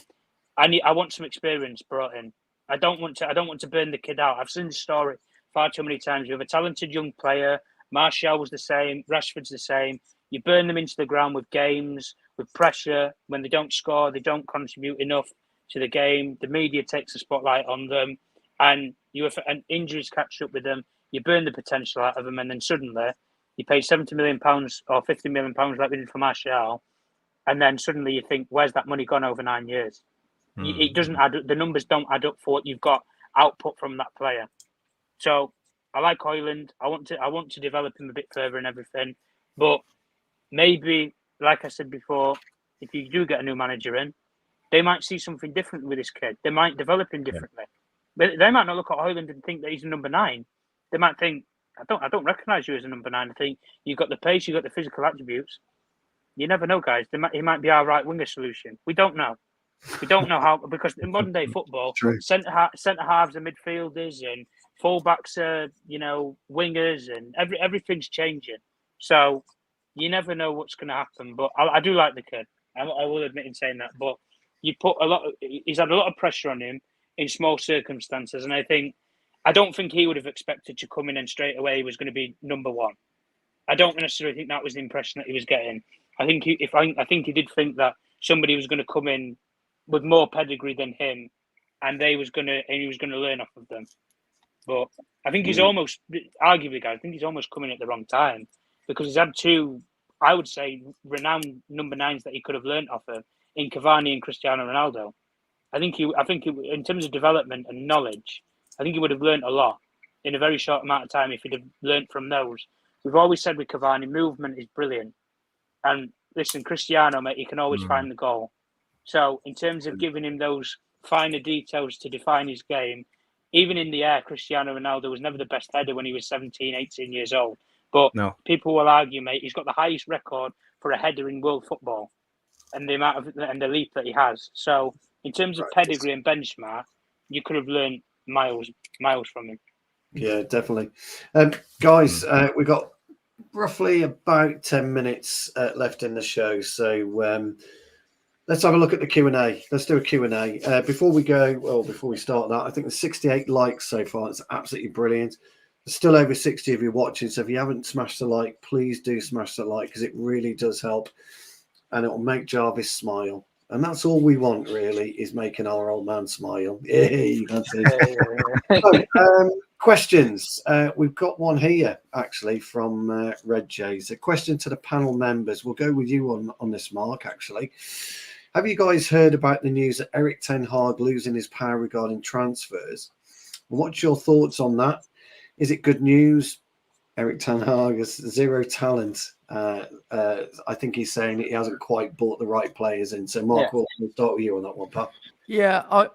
I want some experience brought in. I don't want to burn the kid out. I've seen the story far too many times. You have a talented young player. Martial was the same. Rashford's the same. You burn them into the ground with games, with pressure. When they don't score, they don't contribute enough to the game. The media takes the spotlight on them, and injuries catch up with them. You burn the potential out of them, and then suddenly you pay £70 million or £50 million like we did for Martial, and then suddenly you think, where's that money gone over 9 years? It doesn't add up. The numbers don't add up for what you've got output from that player. So I like Højlund. I want to develop him a bit further and everything. But maybe, like I said before, if you do get a new manager in, they might see something different with this kid. They might develop him differently. But they might not look at Højlund and think that he's a number 9. They might think, I don't recognise you as a number 9. I think you've got the pace, you've got the physical attributes. You never know, guys. He might be our right winger solution. We don't know. We don't know how, because in modern day football, centre halves are midfielders and fullbacks are, wingers, and everything's changing. So you never know what's going to happen. But I do like the kid. I will admit in saying that. But he's had a lot of pressure on him in small circumstances, and I don't think he would have expected to come in and straight away he was going to be number 1. I don't necessarily think that was the impression that he was getting. I think he did think that somebody was going to come in with more pedigree than him, and he was going to learn off of them. But I think he's almost, arguably, guys, I think he's almost coming at the wrong time, because he's had 2, I would say, renowned number 9s that he could have learned off of in Cavani and Cristiano Ronaldo. I think in terms of development and knowledge, I think he would have learned a lot in a very short amount of time if he'd have learned from those. We've always said with Cavani, movement is brilliant. And listen, Cristiano, mate, he can always find the goal. So in terms of giving him those finer details to define his game, even in the air, Cristiano Ronaldo was never the best header when he was 17, 18 years old. But people will argue, mate, he's got the highest record for a header in world football and the leap that he has. So in terms of pedigree and benchmark, you could have learned miles from him.
Yeah, definitely. Guys, we've got roughly about 10 minutes left in the show. So let's have a look at the Q&A. Let's do a Q&A. Before we start that, I think there's 68 likes so far. It's absolutely brilliant. There's still over 60 of you watching. So if you haven't smashed the like, please do smash the like, because it really does help. And it'll make Jarvis smile. And that's all we want, really, is making our old man smile. Yay, that's it. So, questions. We've got one here, actually, from Red Jays. A question to the panel members. We'll go with you on this, Mark, actually. Have you guys heard about the news that Erik Ten Hag losing his power regarding transfers? What's your thoughts on that? Is it good news? Erik Ten Hag has 0 talent. I think he's saying that he hasn't quite bought the right players in. So, Mark, we'll start with you on that one, pal.
Yeah, I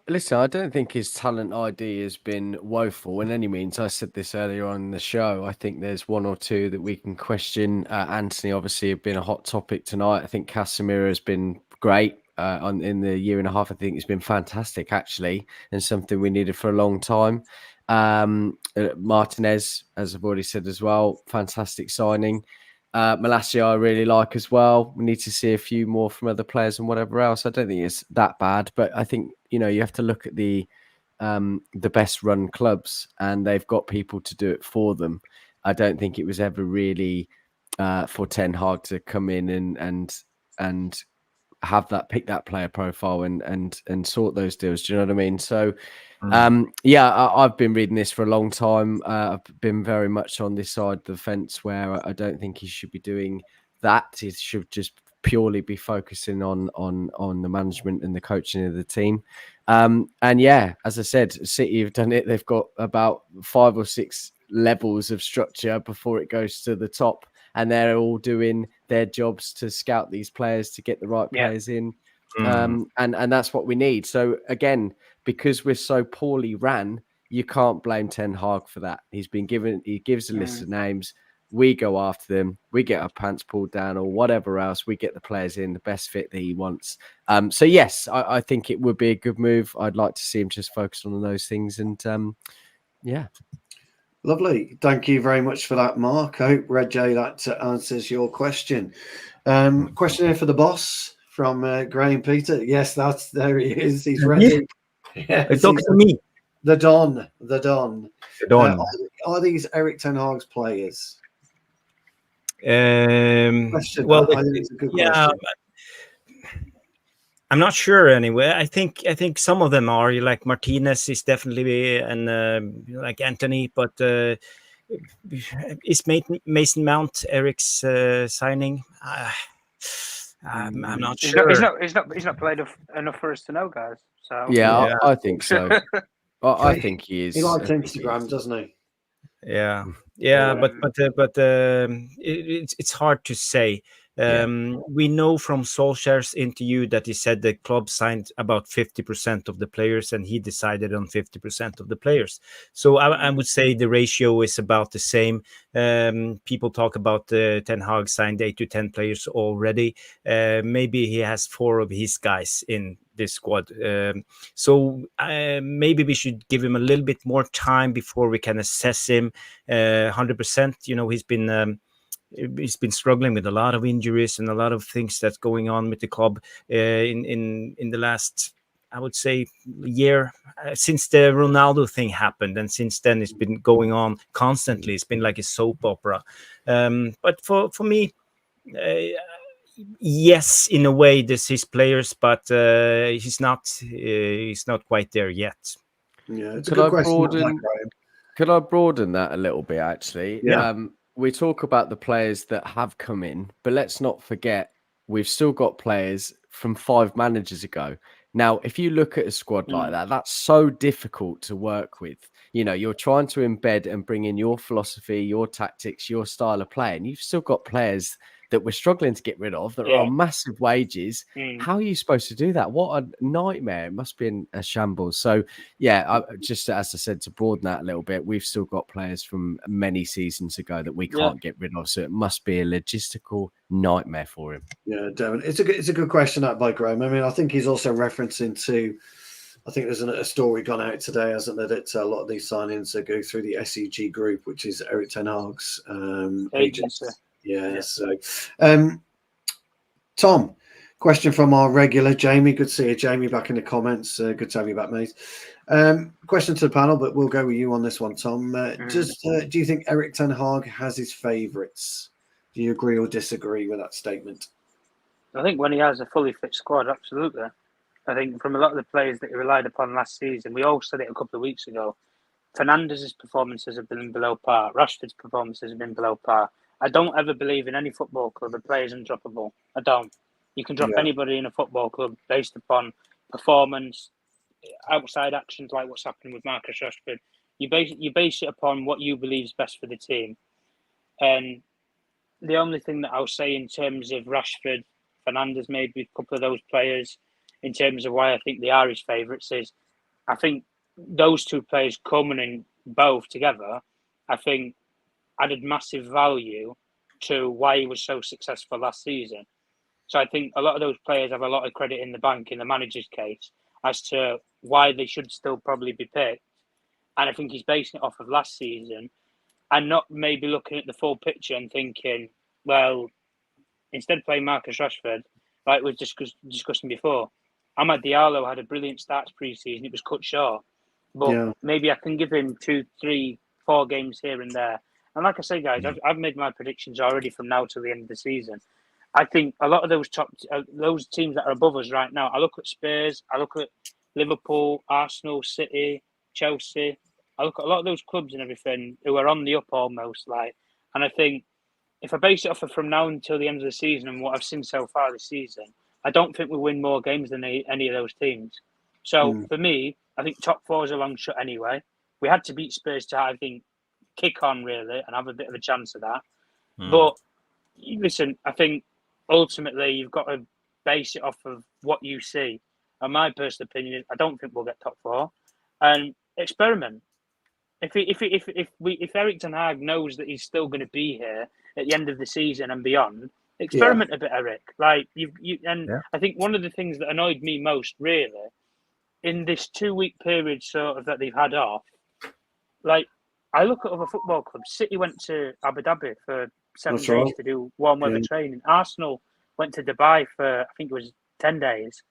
don't think his talent ID has been woeful in any means. I said this earlier on in the show. I think there's 1 or 2 that we can question. Anthony, obviously, have been a hot topic tonight. I think Casemiro has been great in the year and a half. I think it's been fantastic, actually, and something we needed for a long time. Martinez, as I've already said as well, fantastic signing. Malacia I really like as well. We need to see a few more from other players and whatever else. I don't think it's that bad, but I think you have to look at the best run clubs, and they've got people to do it for them. I don't think it was ever really for Ten Hag to come in and have pick that player profile and sort those deals. Do you know what I mean? So. I've been reading this for a long time. I've been very much on this side of the fence where I don't think he should be doing that. He should just purely be focusing on the management and the coaching of the team. As I said, City have done it. They've got about 5 or 6 levels of structure before it goes to the top, and they're all doing their jobs to scout these players to get the right players in. And that's what we need. So again, because we're so poorly ran, you can't blame Ten Hag for that. He gives a list of names. We go after them. We get our pants pulled down or whatever else. We get the players in the best fit that he wants. So yes, I think it would be a good move. I'd like to see him just focus on those things. And
Lovely. Thank you very much for that, Mark. I hope, Red J, that answers your question. Question here for the boss from Graham Peter. Yes, there he is. He's ready. Yes,
Talk to me.
The Don. Are these Erik Ten Hag's players? Question.
Well,
I think it's a good question.
I'm not sure anyway. I think some of them are, like Martinez is definitely, and like Anthony, but is Mason Mount Eric's signing? I'm not sure.
He's not played enough for us to know, guys. So
I think so. I think he is.
He likes Instagram, doesn't he?
Yeah, but it's hard to say. We know from Solskjaer's interview that he said the club signed about 50% of the players, and he decided on 50% of the players. So I would say the ratio is about the same. People talk about Ten Hag signed 8 to 10 players already. Maybe he has 4 of his guys in this squad. So maybe we should give him a little bit more time before we can assess him 100%. You know, he's been struggling with a lot of injuries and a lot of things that's going on with the club in the last, I would say, year since the Ronaldo thing happened, and since then it's been going on constantly. It's been like a soap opera. But for me, yes, in a way, this is players, but he's not quite there yet.
Yeah, it's a good question.
Could I broaden that a little bit? Actually,
yeah.
We talk about the players that have come in, but let's not forget we've still got players from 5 managers ago. Now, if you look at a squad like that, that's so difficult to work with. You know, you're trying to embed and bring in your philosophy, your tactics, your style of play, and you've still got players that we're struggling to get rid of that are on massive wages. How are you supposed to do that? What a nightmare. It must be a shambles. So, just as I said, to broaden that a little bit, we've still got players from many seasons ago that we can't get rid of. So it must be a logistical nightmare for him.
Yeah, Devin. It's a good question that by Graham. I mean, I think he's also referencing to, I think there's a story gone out today, hasn't there, that a lot of these signings go through the SEG group, which is Erik Ten Hag's agency. Yeah. So, Tom, question from our regular Jamie. Good to see you, Jamie, back in the comments. Good to have you back, mate. Question to the panel, but we'll go with you on this one, Tom. Do you think Erik Ten Hag has his favourites? Do you agree or disagree with that statement?
I think when he has a fully fit squad, absolutely. I think from a lot of the players that he relied upon last season, we all said it a couple of weeks ago, Fernandez's performances have been below par. Rashford's performances have been below par. I don't ever believe in any football club a player is undroppable. I don't. You can drop anybody in a football club based upon performance, outside actions like what's happening with Marcus Rashford. You base it upon what you believe is best for the team. And the only thing that I'll say in terms of Rashford, Fernandez, maybe a couple of those players, in terms of why I think they are his favourites, is I think those 2 players coming both together, I think added massive value to why he was so successful last season. So I think a lot of those players have a lot of credit in the bank in the manager's case as to why they should still probably be picked. And I think he's basing it off of last season and not maybe looking at the full picture and thinking, well, instead of playing Marcus Rashford, like we were discussing before, Amad Diallo had a brilliant start to pre-season. It was cut short. But maybe I can give him 2, 3, 4 games here and there. And like I say, guys, I've made my predictions already from now to the end of the season. I think a lot of those those teams that are above us right now, I look at Spurs, I look at Liverpool, Arsenal, City, Chelsea. I look at a lot of those clubs and everything who are on the up almost, like. And I think if I base it off of from now until the end of the season and what I've seen so far this season, I don't think we'll win more games than any of those teams. So for me, I think top 4 is a long shot anyway. We had to beat Spurs to, I think, kick on really and have a bit of a chance of that. But listen, I think ultimately you've got to base it off of what you see. And my personal opinion is I don't think we'll get top 4. And experiment. If Erik Ten Hag knows that he's still going to be here at the end of the season and beyond, experiment a bit, Eric. Like I think one of the things that annoyed me most, really, in this 2-week period sort of that they've had off, like I look at other football clubs. City went to Abu Dhabi for 7 days to do warm weather training. Arsenal went to Dubai for I think it was 10 days.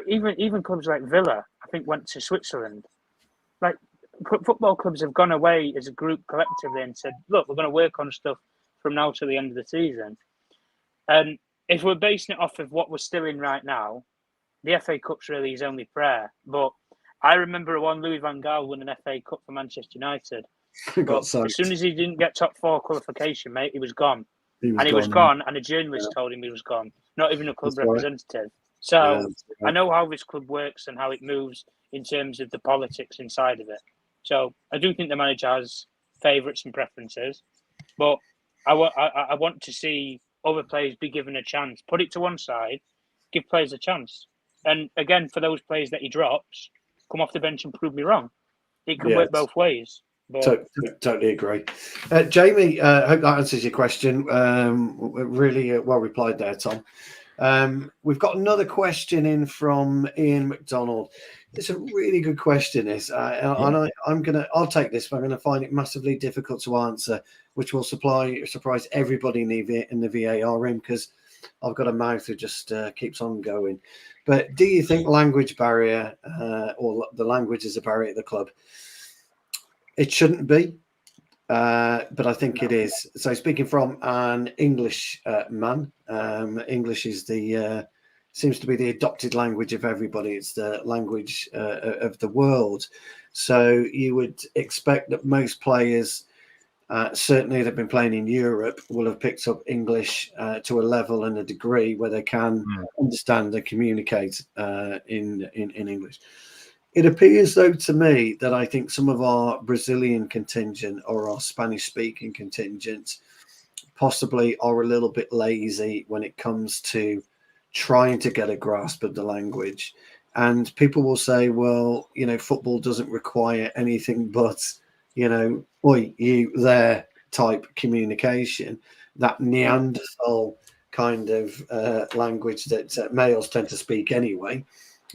Even clubs like Villa, I think, went to Switzerland. Like football clubs have gone away as a group collectively and said, "Look, we're going to work on stuff from now to the end of the season." And if we're basing it off of what we're still in right now, the FA Cup's really his only prayer. But I remember when Louis van Gaal won an FA Cup for Manchester United. As soon as he didn't get top 4 qualification, mate, he was gone. He was gone, and a journalist told him he was gone, not even a club representative. So I know how this club works and how it moves in terms of the politics inside of it. So I do think the manager has favourites and preferences, but I want to see other players be given a chance. Put it to one side, give players a chance. And again, for those players that he drops, come off the bench and prove me wrong. It can work both ways. But
Totally agree. Jamie, I hope that answers your question. Really well replied there, Tom. We've got another question in from Ian McDonald. It's a really good question, this, and I'll take this, but I'm gonna find it massively difficult to answer, which will surprise everybody in the VAR room, because I've got a mouth that just keeps on going. But do you think language barrier or the language is a barrier at the club? It shouldn't be, but I think it is. So speaking from an English man, English is seems to be the adopted language of everybody. It's the language of the world. So you would expect that most players, certainly that have been playing in Europe, will have picked up English to a level and a degree where they can understand and communicate in English. It appears, though, to me that I think some of our Brazilian contingent or our Spanish-speaking contingent possibly are a little bit lazy when it comes to trying to get a grasp of the language. And people will say, well, football doesn't require anything but, oi, you, there type communication, that Neanderthal kind of language that males tend to speak anyway.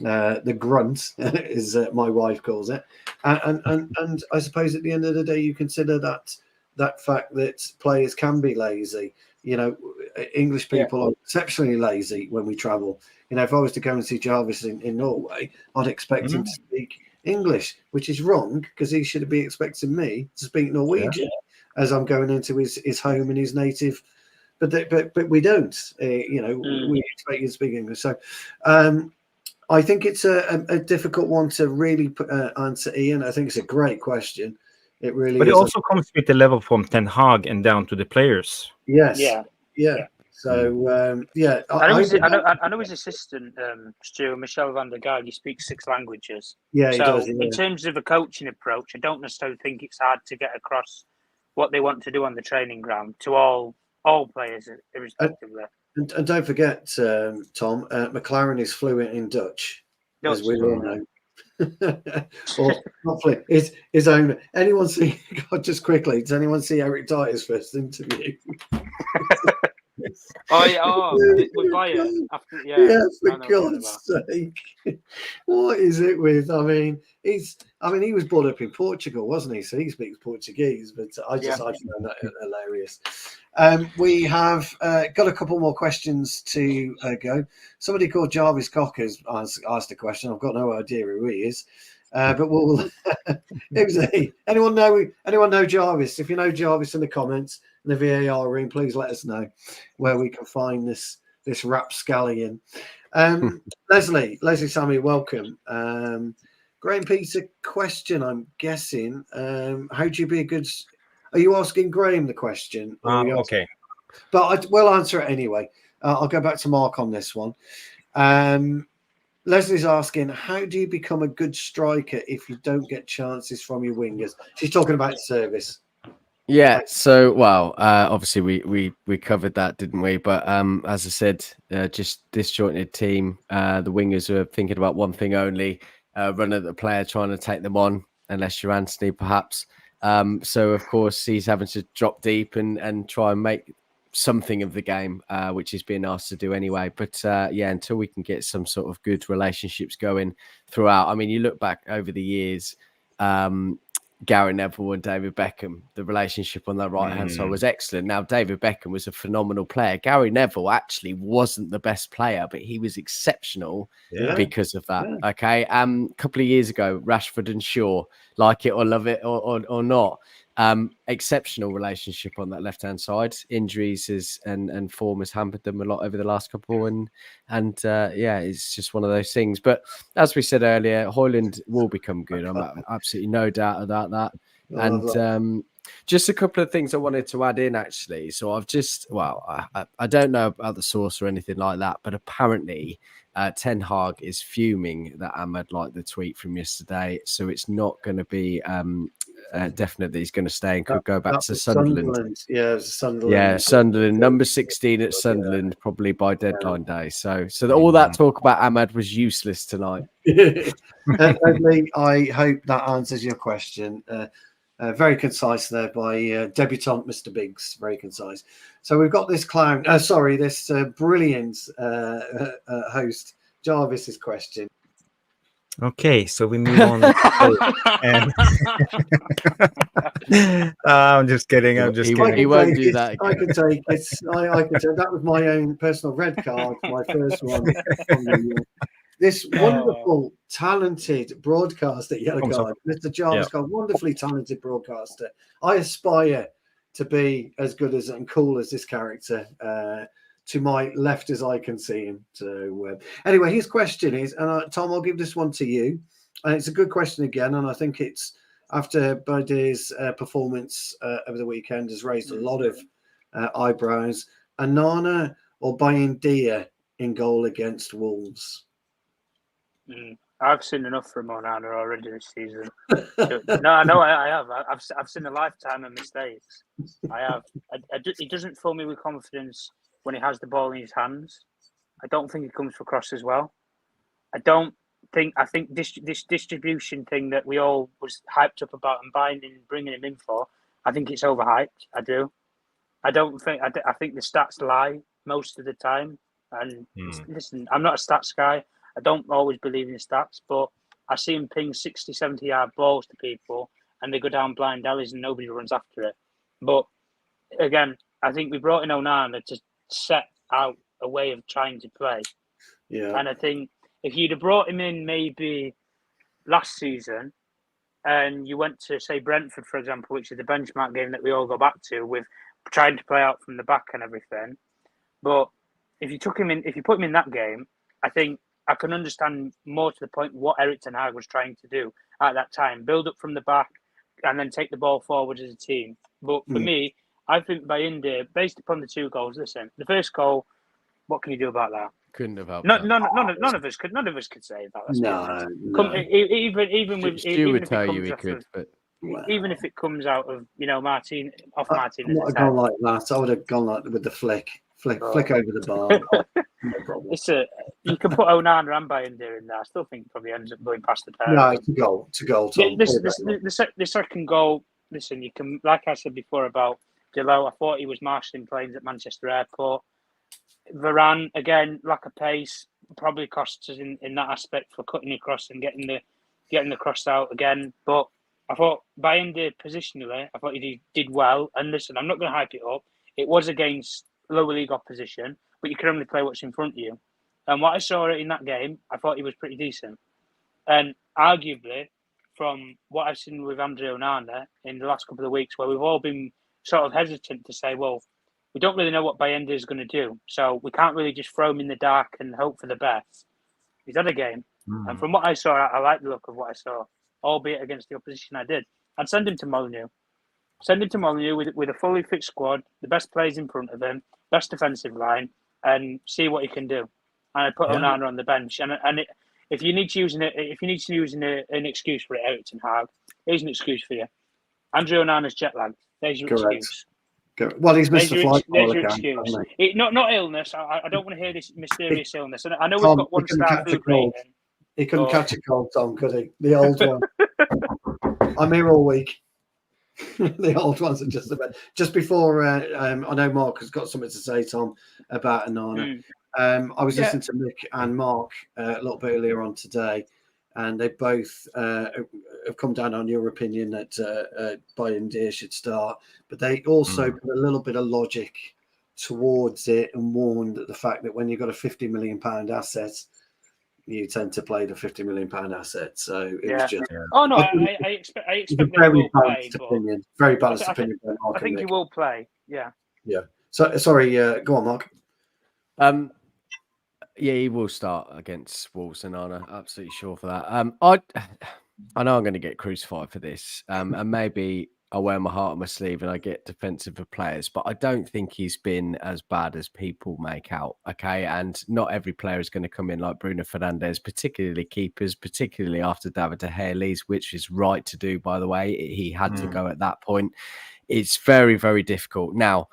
The grunt, as my wife calls it, and I suppose at the end of the day, you consider that fact that players can be lazy. English people are exceptionally lazy when we travel. If I was to go and see Jarvis in Norway, I'd expect him to speak English, which is wrong, because he should be expecting me to speak Norwegian as I'm going into his home and his native. But we don't. We expect you to speak English. So. I think it's a difficult one to really answer, Ian. I think it's a great question. It really
but
is.
It also comes with the level from Ten Hag and down to the players.
Yes. Yeah. So,
I know his assistant, Stuart Michel van der Gaal, he speaks 6 languages.
Yeah, he does.
In terms of a coaching approach, I don't necessarily think it's hard to get across what they want to do on the training ground to all players, irrespectively.
And don't forget, Tom, McLaren is fluent in Dutch, as we all know. Or not fluent. His own. Anyone see? God, just quickly, does anyone see Eric Dyer's first interview?
With Bayern.
For God's sake, what is it with? I mean, he was brought up in Portugal, wasn't he? So he speaks Portuguese, but I find that hilarious. We have got a couple more questions to go. Somebody called Jarvis Cocker has asked a question. I've got no idea who he is, but we'll. Anyone know Jarvis? If you know Jarvis in the comments in the VAR room, please let us know where we can find this rapscallion. Leslie Sammy, welcome. Graham Peter question, I'm guessing. How do you be a good? Are you asking Graham the question?
Okay.
But we'll answer it anyway. I'll go back to Mark on this one. Leslie's asking, how do you become a good striker if you don't get chances from your wingers? She's talking about service.
Yeah. So, obviously we covered that, didn't we? But as I said, just disjointed team. The wingers are thinking about one thing only: run at the player, trying to take them on. Unless you're Anthony, perhaps. So of course he's having to drop deep and try and make something of the game, which he's being asked to do anyway. But until we can get some sort of good relationships going throughout. I mean, you look back over the years, Gary Neville and David Beckham, the relationship on that right-hand side was excellent. Now, David Beckham was a phenomenal player. Gary Neville actually wasn't the best player, but he was exceptional because of that. Yeah. Okay. A couple of years ago, Rashford and Shaw, like it or love it or not, exceptional relationship on that left-hand side. Injuries and form has hampered them a lot over the last couple, and it's just one of those things. But as we said earlier, Højlund will become good. I'm absolutely no doubt about that. And just a couple of things I wanted to add in, actually. So I've just, I don't know about the source or anything like that, but apparently Ten Hag is fuming that Ahmed liked the tweet from yesterday. So it's not going to be definite that he's going to stay and could go back
That
to
was
Sunderland.
Yeah, it was Sunderland.
Yeah, Sunderland, number 16 at Sunderland, probably by deadline day. So all that talk about Ahmad was useless tonight.
Lee, I hope that answers your question. Very concise there by debutant Mr. Biggs. Very concise. So we've got this clown. This brilliant host, Jarvis's question.
Okay, so we move on. I'm just kidding. I'm just kidding.
He won't do that again.
I could take it. I could take that was my own personal red card, my first one. This wonderful, talented broadcaster, yellow card, Mr. Jarvis Cocker, wonderfully talented broadcaster. I aspire to be as good as and cool as this character. To my left as I can see him. So anyway, his question is, and Tom, I'll give this one to you. And it's a good question again, and I think it's after Bayandir's performance over the weekend has raised a lot of eyebrows. Onana or Bayandir in goal against Wolves?
I've seen enough from Onana already this season. No, I know I have. I've seen a lifetime of mistakes. I have. He doesn't fill me with confidence when he has the ball in his hands. I don't think he comes for crosses well. I think this distribution thing that we all was hyped up about and bringing him in for, I think it's overhyped. I do. I think the stats lie most of the time. And listen, I'm not a stats guy. I don't always believe in stats, but I see him ping 60, 70-yard balls to people and they go down blind alleys and nobody runs after it. But again, I think we brought in Onana to set out a way of trying to play.
Yeah.
And I think if you'd have brought him in maybe last season and you went to, say, Brentford, for example, which is the benchmark game that we all go back to with trying to play out from the back and everything. But if you put him in that game, I think I can understand more to the point what Eric Ten Hag was trying to do at that time. Build up from the back and then take the ball forward as a team. But for me, I think Bayandir, based upon the 2 goals, listen, the first goal, what can you do about that?
Couldn't have helped.
None of us could say that.
No.
Even
Stu would tell you he could, but
even if it comes out of Martinez.
I would have gone like that. I would have gone like with the flick over the bar. No problem.
You can put Onana and Bayandir in there. I still think it probably ends up going past the pair.
No, it's a goal. Tom.
The second goal. Listen, you can, like I said before about Delo, I thought he was marshalling planes at Manchester Airport. Varan, again, lack of pace, probably costs us in that aspect for cutting across and getting the cross out again. But I thought Bayandir positionally, I thought he did well. And listen, I'm not going to hype it up. It was against lower league opposition, but you can only play what's in front of you. And what I saw in that game, I thought he was pretty decent. And arguably, from what I've seen with Andre Onana in the last couple of weeks, where we've all been sort of hesitant to say, well, we don't really know what Bayandir is going to do. So we can't really just throw him in the dark and hope for the best. He's had a game. And from what I saw, I like the look of what I saw, albeit against the opposition I did. I'd send him to Molineux. Send him to Molineux with a fully fit squad, the best players in front of him, best defensive line, and see what he can do. And I put Onana on the bench. If you need to use an excuse for it, Eric Ten Hag, here's an excuse for you. Andre Onana's jet lagged. There's your excuse.
Well, he's missed the flight.
There's your excuse. Not illness. I don't want to hear this mysterious illness. I know we've got 1-star food rating.
He couldn't catch a cold, Tom, could he? The old one. I'm here all week. The old ones are just before. I know Mark has got something to say, Tom, about Onana. I was listening to Mick and Mark a little bit earlier on today, and they both have come down on your opinion that Bayandir should start, but they also put a little bit of logic towards it and warned that the fact that when you've got a £50 million asset, you tend to play the £50 million asset. So it was just.
Oh no, I expect
very balanced opinion. Very balanced opinion.
I think he will play. Yeah. Yeah.
So sorry. Go on, Mark.
Yeah, he will start against Wolves and Onana. Absolutely sure for that. I know I'm going to get crucified for this, and maybe I wear my heart on my sleeve and I get defensive of players, but I don't think he's been as bad as people make out. Okay. And not every player is going to come in like Bruno Fernandes, particularly keepers, particularly after David De Gea leaves, which is right to do, by the way. He had to go at that point. It's very, very difficult. Now,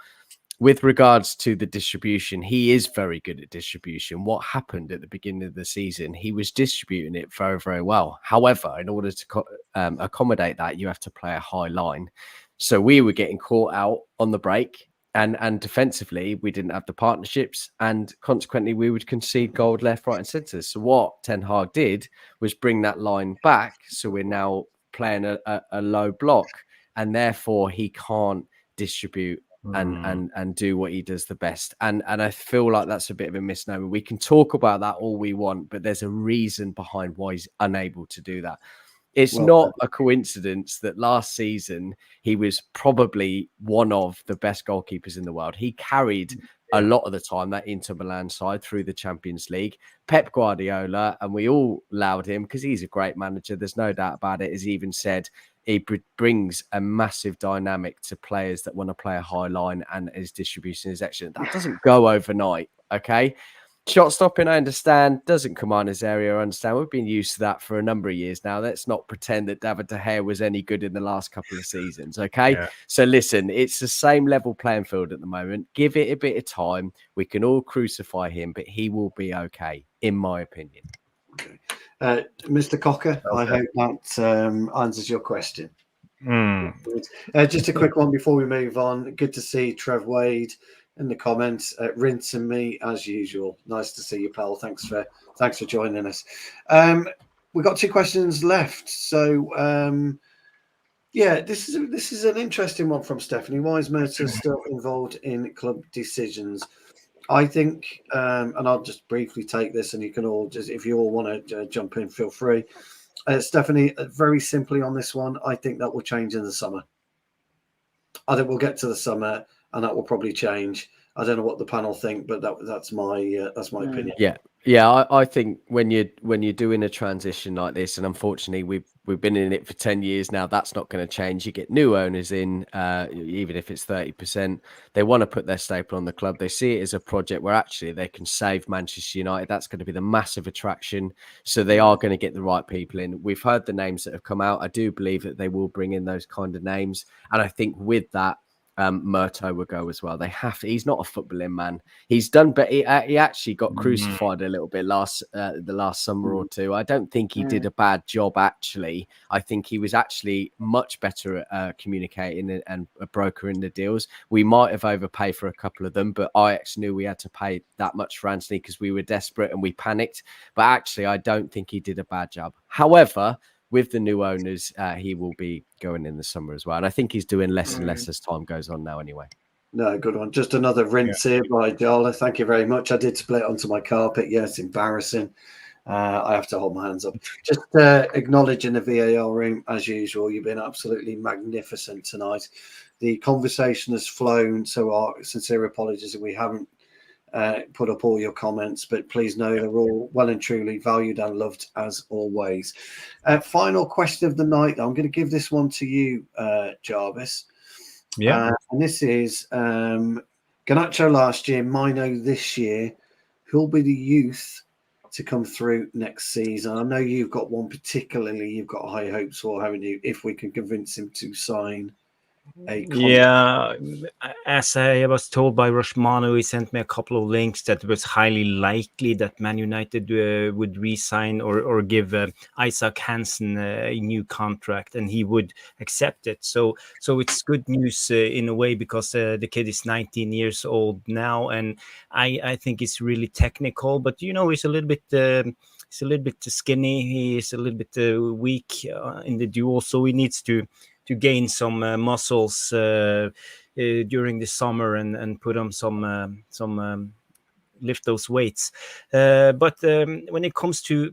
with regards to the distribution, he is very good at distribution. What happened at the beginning of the season, he was distributing it very, very well. However, in order to accommodate that, you have to play a high line. So we were getting caught out on the break, and defensively, we didn't have the partnerships, and consequently, we would concede goal left, right, and centre. So what Ten Hag did was bring that line back. So we're now playing a low block, and therefore he can't distribute and do what he does the best. And I feel like that's a bit of a misnomer. We can talk about that all we want, but there's a reason behind why he's unable to do that. It's not a coincidence that last season he was probably one of the best goalkeepers in the world. He carried a lot of the time that Inter Milan side through the Champions League. Pep Guardiola, and we all allowed him because he's a great manager. There's no doubt about it. As he even said, he brings a massive dynamic to players that want to play a high line, and his distribution is excellent. That doesn't go overnight, okay? Shot stopping, I understand, doesn't command his area, I understand. We've been used to that for a number of years now. Let's not pretend that David De Gea was any good in the last couple of seasons, okay? Yeah. So listen, it's the same level playing field at the moment. Give it a bit of time. We can all crucify him, but he will be okay, in my opinion.
Okay. Mr. Cocker, I hope that answers your question. Just a quick one before we move on. Good to see Trev Wade in the comments, rinsing me as usual. Nice to see you, pal. Thanks for joining us. We've got 2 questions left. So this is an interesting one from Stephanie. Why is Mertens still involved in club decisions? I think, and I'll just briefly take this, and you can all just, if you all want to jump in, feel free. Stephanie, very simply on this one, I think that will change in the summer. I think we'll get to the summer, and that will probably change. I don't know what the panel think, but that's my opinion.
Yeah. I think when you're doing a transition like this, and unfortunately we've been in it for 10 years now, that's not going to change. You get new owners in, even if it's 30%. They want to put their staple on the club. They see it as a project where actually they can save Manchester United. That's going to be the massive attraction. So they are going to get the right people in. We've heard the names that have come out. I do believe that they will bring in those kind of names. And I think with that, Murto will go as well. They have to. He's not a footballing man. He's done, but he actually got crucified a little bit the last summer or two. I don't think he did a bad job. Actually, I think he was actually much better at communicating and brokering the deals. We might have overpaid for a couple of them, but Ajax knew we had to pay that much for Anthony because we were desperate and we panicked. But actually, I don't think he did a bad job. However, with the new owners, he will be going in the summer as well. And I think he's doing less and less as time goes on now anyway.
No, good one. Just another rinse here by Dala. Thank you very much. I did split onto my carpet. Yeah, it's embarrassing. I have to hold my hands up. Just acknowledging the VAR room, as usual. You've been absolutely magnificent tonight. The conversation has flown, so our sincere apologies if we haven't put up all your comments, but please know they're all well and truly valued and loved as always. Final question of the night. I'm going to give this one to you, Jarvis. And this is Garnacho last year, Mino this year. Who'll be the youth to come through next season? I know you've got one particularly you've got high hopes for, haven't you? If we can convince him to sign a contract.
Yeah, as I was told by Roshmano, he sent me a couple of links that it was highly likely that Man United would re-sign or give Isaac Hansen a new contract, and he would accept it. So it's good news in a way, because the kid is 19 years old now, and I think it's really technical, but he's a little bit. He's a little bit skinny. He is a little bit weak in the duel, so he needs to gain some muscles during the summer and put on some lift those weights. But when it comes to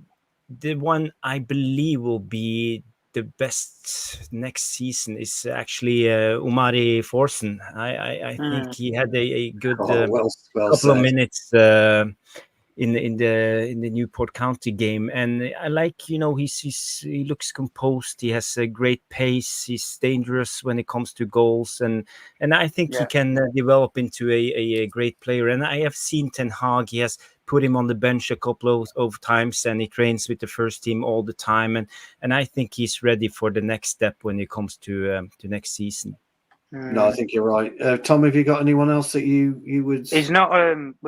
the one I believe will be the best next season is actually Omari Forsen. I think he had a good
well
couple
said.
of minutes in the Newport County game, and I like, he looks composed. He has a great pace. He's dangerous when it comes to goals, and I think he can develop into a great player. And I have seen Ten Hag. He has put him on the bench a couple of times, and he trains with the first team all the time. And I think he's ready for the next step when it comes to next season.
No, I think you're right. Tom, have you got anyone else that you would?
He's not.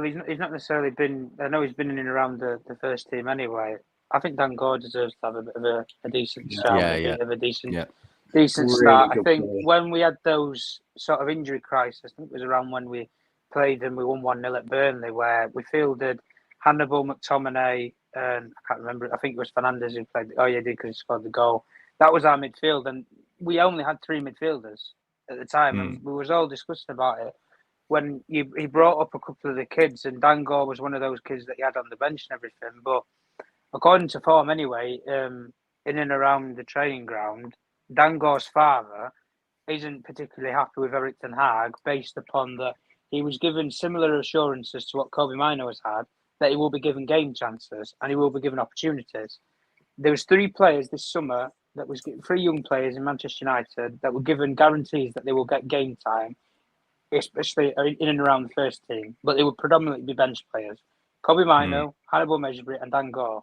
He's not necessarily been. I know he's been in and around the first team anyway. I think Dan Gore deserves to have a bit of a decent start. A decent
Really
start. I think
player.
when we had those sort of injury crisis, I think it was around when we played and we won 1-0 at Burnley, where we fielded Hannibal, McTominay, and I can't remember. I think it was Fernandez who played. Oh yeah, did, because he scored the goal. That was our midfield, and we only had 3 midfielders at the time, and we was all discussing about it when he brought up a couple of the kids, and Dan Gore was one of those kids that he had on the bench and everything. But according to form, anyway, in and around the training ground, Dan Gore's father isn't particularly happy with Erik ten Hag, based upon that he was given similar assurances to what Kobe Mino has had, that he will be given game chances and he will be given opportunities. There was 3 players this summer that was 3 young players in Manchester United that were given guarantees that they will get game time, especially in and around the first team, but they would predominantly be bench players. Kobe Mino, Hannibal Mejbri, and Dan Gore.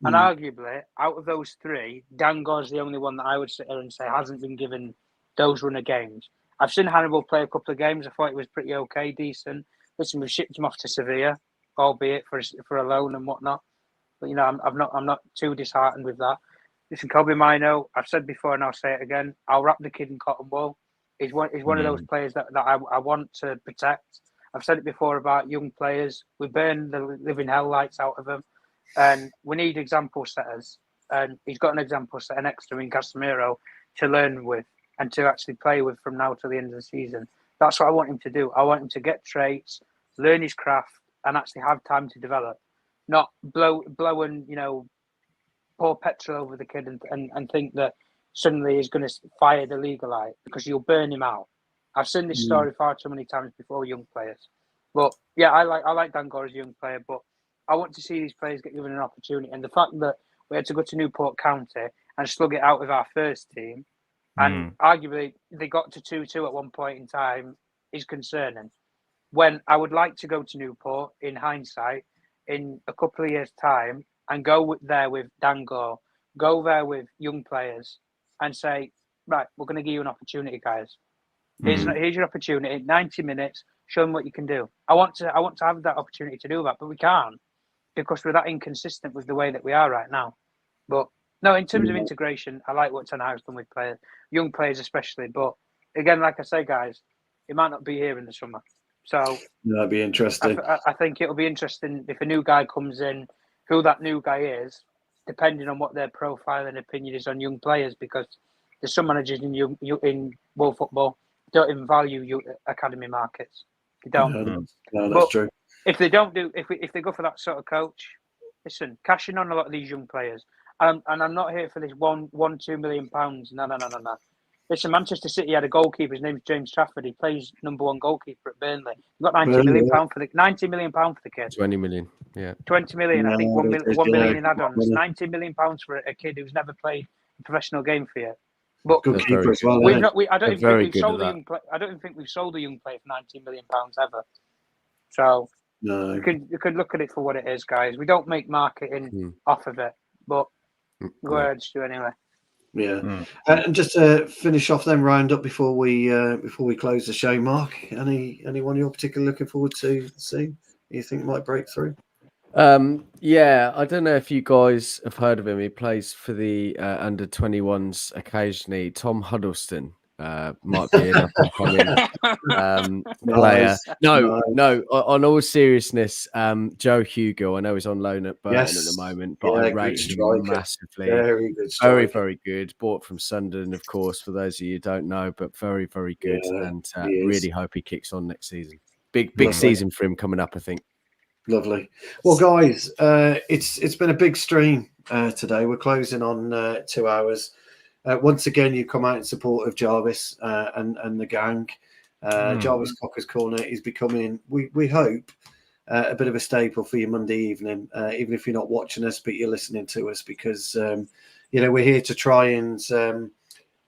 And arguably, out of those 3, Dan Gore's the only one that I would sit here and say hasn't been given those run of games. I've seen Hannibal play a couple of games. I thought it was pretty okay, decent. Listen, we've shipped him off to Sevilla, albeit for a loan and whatnot. But I'm not too disheartened with that. Listen, Kobe Mino, I've said before and I'll say it again, I'll wrap the kid in cotton wool. He's one of those players that I want to protect. I've said it before about young players. We burn the living hell lights out of them, and we need example setters. And he's got an example setter next to him in Casemiro to learn with and to actually play with from now to the end of the season. That's what I want him to do. I want him to get traits, learn his craft, and actually have time to develop. Not blow and pour petrol over the kid and think that suddenly he's going to fire the legal eye, because you'll burn him out. I've seen this story far too many times before with young players. But yeah, I like Dan Gore as a young player, but I want to see these players get given an opportunity. And the fact that we had to go to Newport County and slug it out with our first team, and arguably they got to 2-2 at one point in time, is concerning. When I would like to go to Newport, in hindsight, in a couple of years' time, and go there with Dan Gore, go there with young players, and say, right, we're going to give you an opportunity, guys. Here's your opportunity. 90 minutes. Show them what you can do. I want to have that opportunity to do that, but we can't, because we're that inconsistent with the way that we are right now. But no, in terms of integration, I like what Ten Hag's done with players, young players especially. But again, like I say, guys, it might not be here in the summer. So
that'd be interesting.
I think it'll be interesting if a new guy comes in, who that new guy is, depending on what their profile and opinion is on young players, because there's some managers in world football don't even value academy markets. They don't.
No, that's true.
If they don't if they go for that sort of coach, listen, cash in on a lot of these young players. And I'm not here for this £2 million. No. Listen, Manchester City had a goalkeeper. His name's James Trafford. He plays number 1 goalkeeper at Burnley. He got £90 million for the kid.
20 million. Yeah.
20 million. I think 1 million in add-ons. £90 million for a kid who's never played a professional game for you. But
good keeper as well.
I don't think we've sold a young player for £19 million ever. So
no,
you could look at it for what it is, guys. We don't make marketing off of it, but go ahead, Stu, anyway.
Yeah, and just to finish off, then round up before we close the show, Mark. Anyone you're particularly looking forward to see? You think might break through?
Yeah, I don't know if you guys have heard of him. He plays for the under 21s occasionally. Tom Huddleston might be an up-and-coming player. No. On all seriousness, Joe Hugo. I know he's on loan at Burton at the moment, but I rate him massively.
Very good. Striker.
Very good. Bought from Sunderland, of course. For those of you who don't know, but very, very good. And really hope he kicks on next season. Big season for him coming up, I think.
Lovely. Well, guys, it's been a big stream today. We're closing on 2 hours. Once again, you come out in support of Jarvis and the gang. Jarvis Cocker's Corner is becoming, we hope, a bit of a staple for your Monday evening, even if you're not watching us, but you're listening to us, because we're here to try and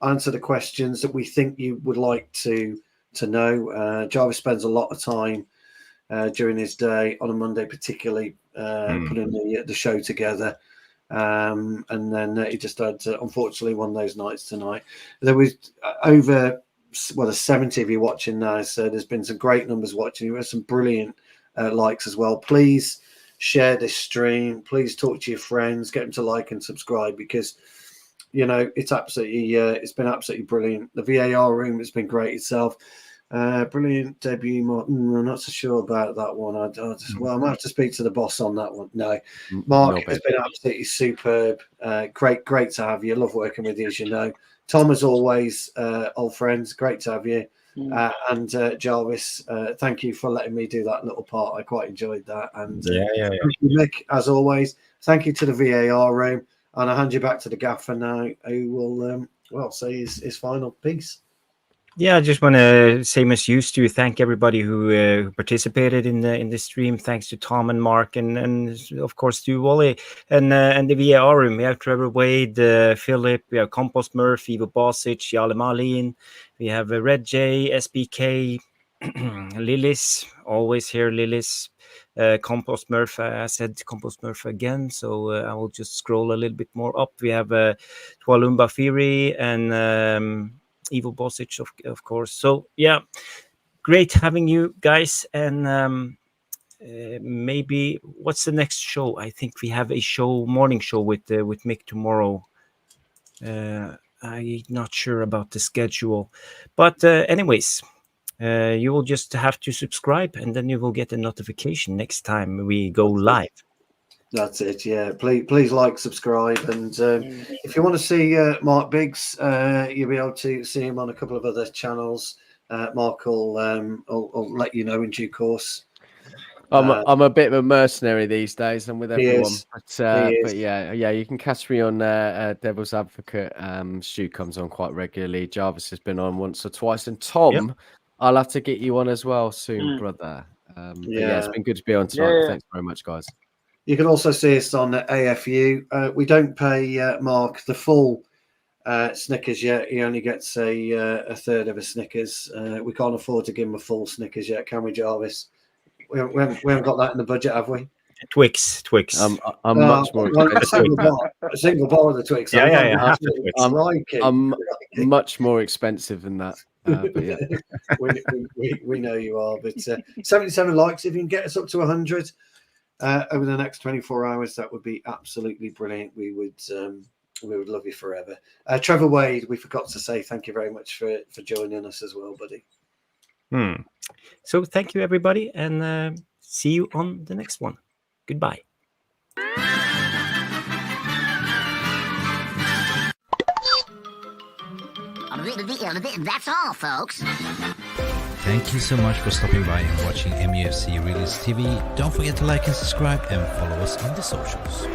answer the questions that we think you would like to know. Jarvis spends a lot of time during his day on a Monday, particularly putting the show together. And then he just had, unfortunately, one of those nights tonight. There was over, there's 70 of you watching now, so there's been some great numbers watching. You have some brilliant likes as well. Please share this stream. Please talk to your friends, get them to like and subscribe, because it's absolutely it's been absolutely brilliant. The VAR room has been great itself. Brilliant debut, Martin. I'm not so sure about that one. I might have to speak to the boss on that one. No, Mark has been absolutely superb. Great to have you. Love working with you, as you know. Tom, as always, old friends, great to have you. And Jarvis, thank you for letting me do that little part. I quite enjoyed that. And thank you, Nick, as always. Thank you to the VAR room. And I hand you back to the gaffer now, who will say his final piece.
Yeah, I just want to, same as used to, thank everybody who participated in the stream. Thanks to Tom and Mark, and of course to Wally and the VAR room. We have Trevor Wade, Philip, we have Compost Murph, Ivo Bosic, Jale Malin, we have Red J, SBK, Lillis, always here, Lillis, Compost Murph. I said Compost Murph again, so I will just scroll a little bit more up. We have Tualumba Firi and Ivo Bosic, of course. So yeah, great having you guys. And maybe what's the next show? I think we have a morning show with Mick tomorrow. I'm not sure about the schedule, but anyways, you will just have to subscribe, and then you will get a notification next time we go live.
That's it, yeah. Please like, subscribe, and if you want to see Mark Biggs, you'll be able to see him on a couple of other channels. Mark will let you know in due course.
I'm a bit of a mercenary these days. I'm with everyone, but yeah, you can catch me on Devil's Advocate. Stu comes on quite regularly. Jarvis has been on once or twice, and Tom, I'll have to get you on as well soon, brother. Yeah, it's been good to be on tonight. Thanks very much, guys.
You can also see us on AFU. We don't pay Mark the full Snickers yet. He only gets a third of a Snickers. We can't afford to give him a full Snickers yet, can we, Jarvis? We haven't got that in the budget, have we?
Twix.
I'm much more expensive.
A single bar of the Twix.
I'm much more expensive than that. But yeah.
we know you are. But 77 likes. If you can get us up to 100 over the next 24 hours, that would be absolutely brilliant. We would love you forever. Trevor Wade, we forgot to say thank you very much for joining us as well, buddy.
So thank you, everybody, and see you on the next one. Goodbye.
That's all, folks.
Thank you so much for stopping by and watching Mufc Realist TV. Don't forget to like and subscribe and follow us on the socials.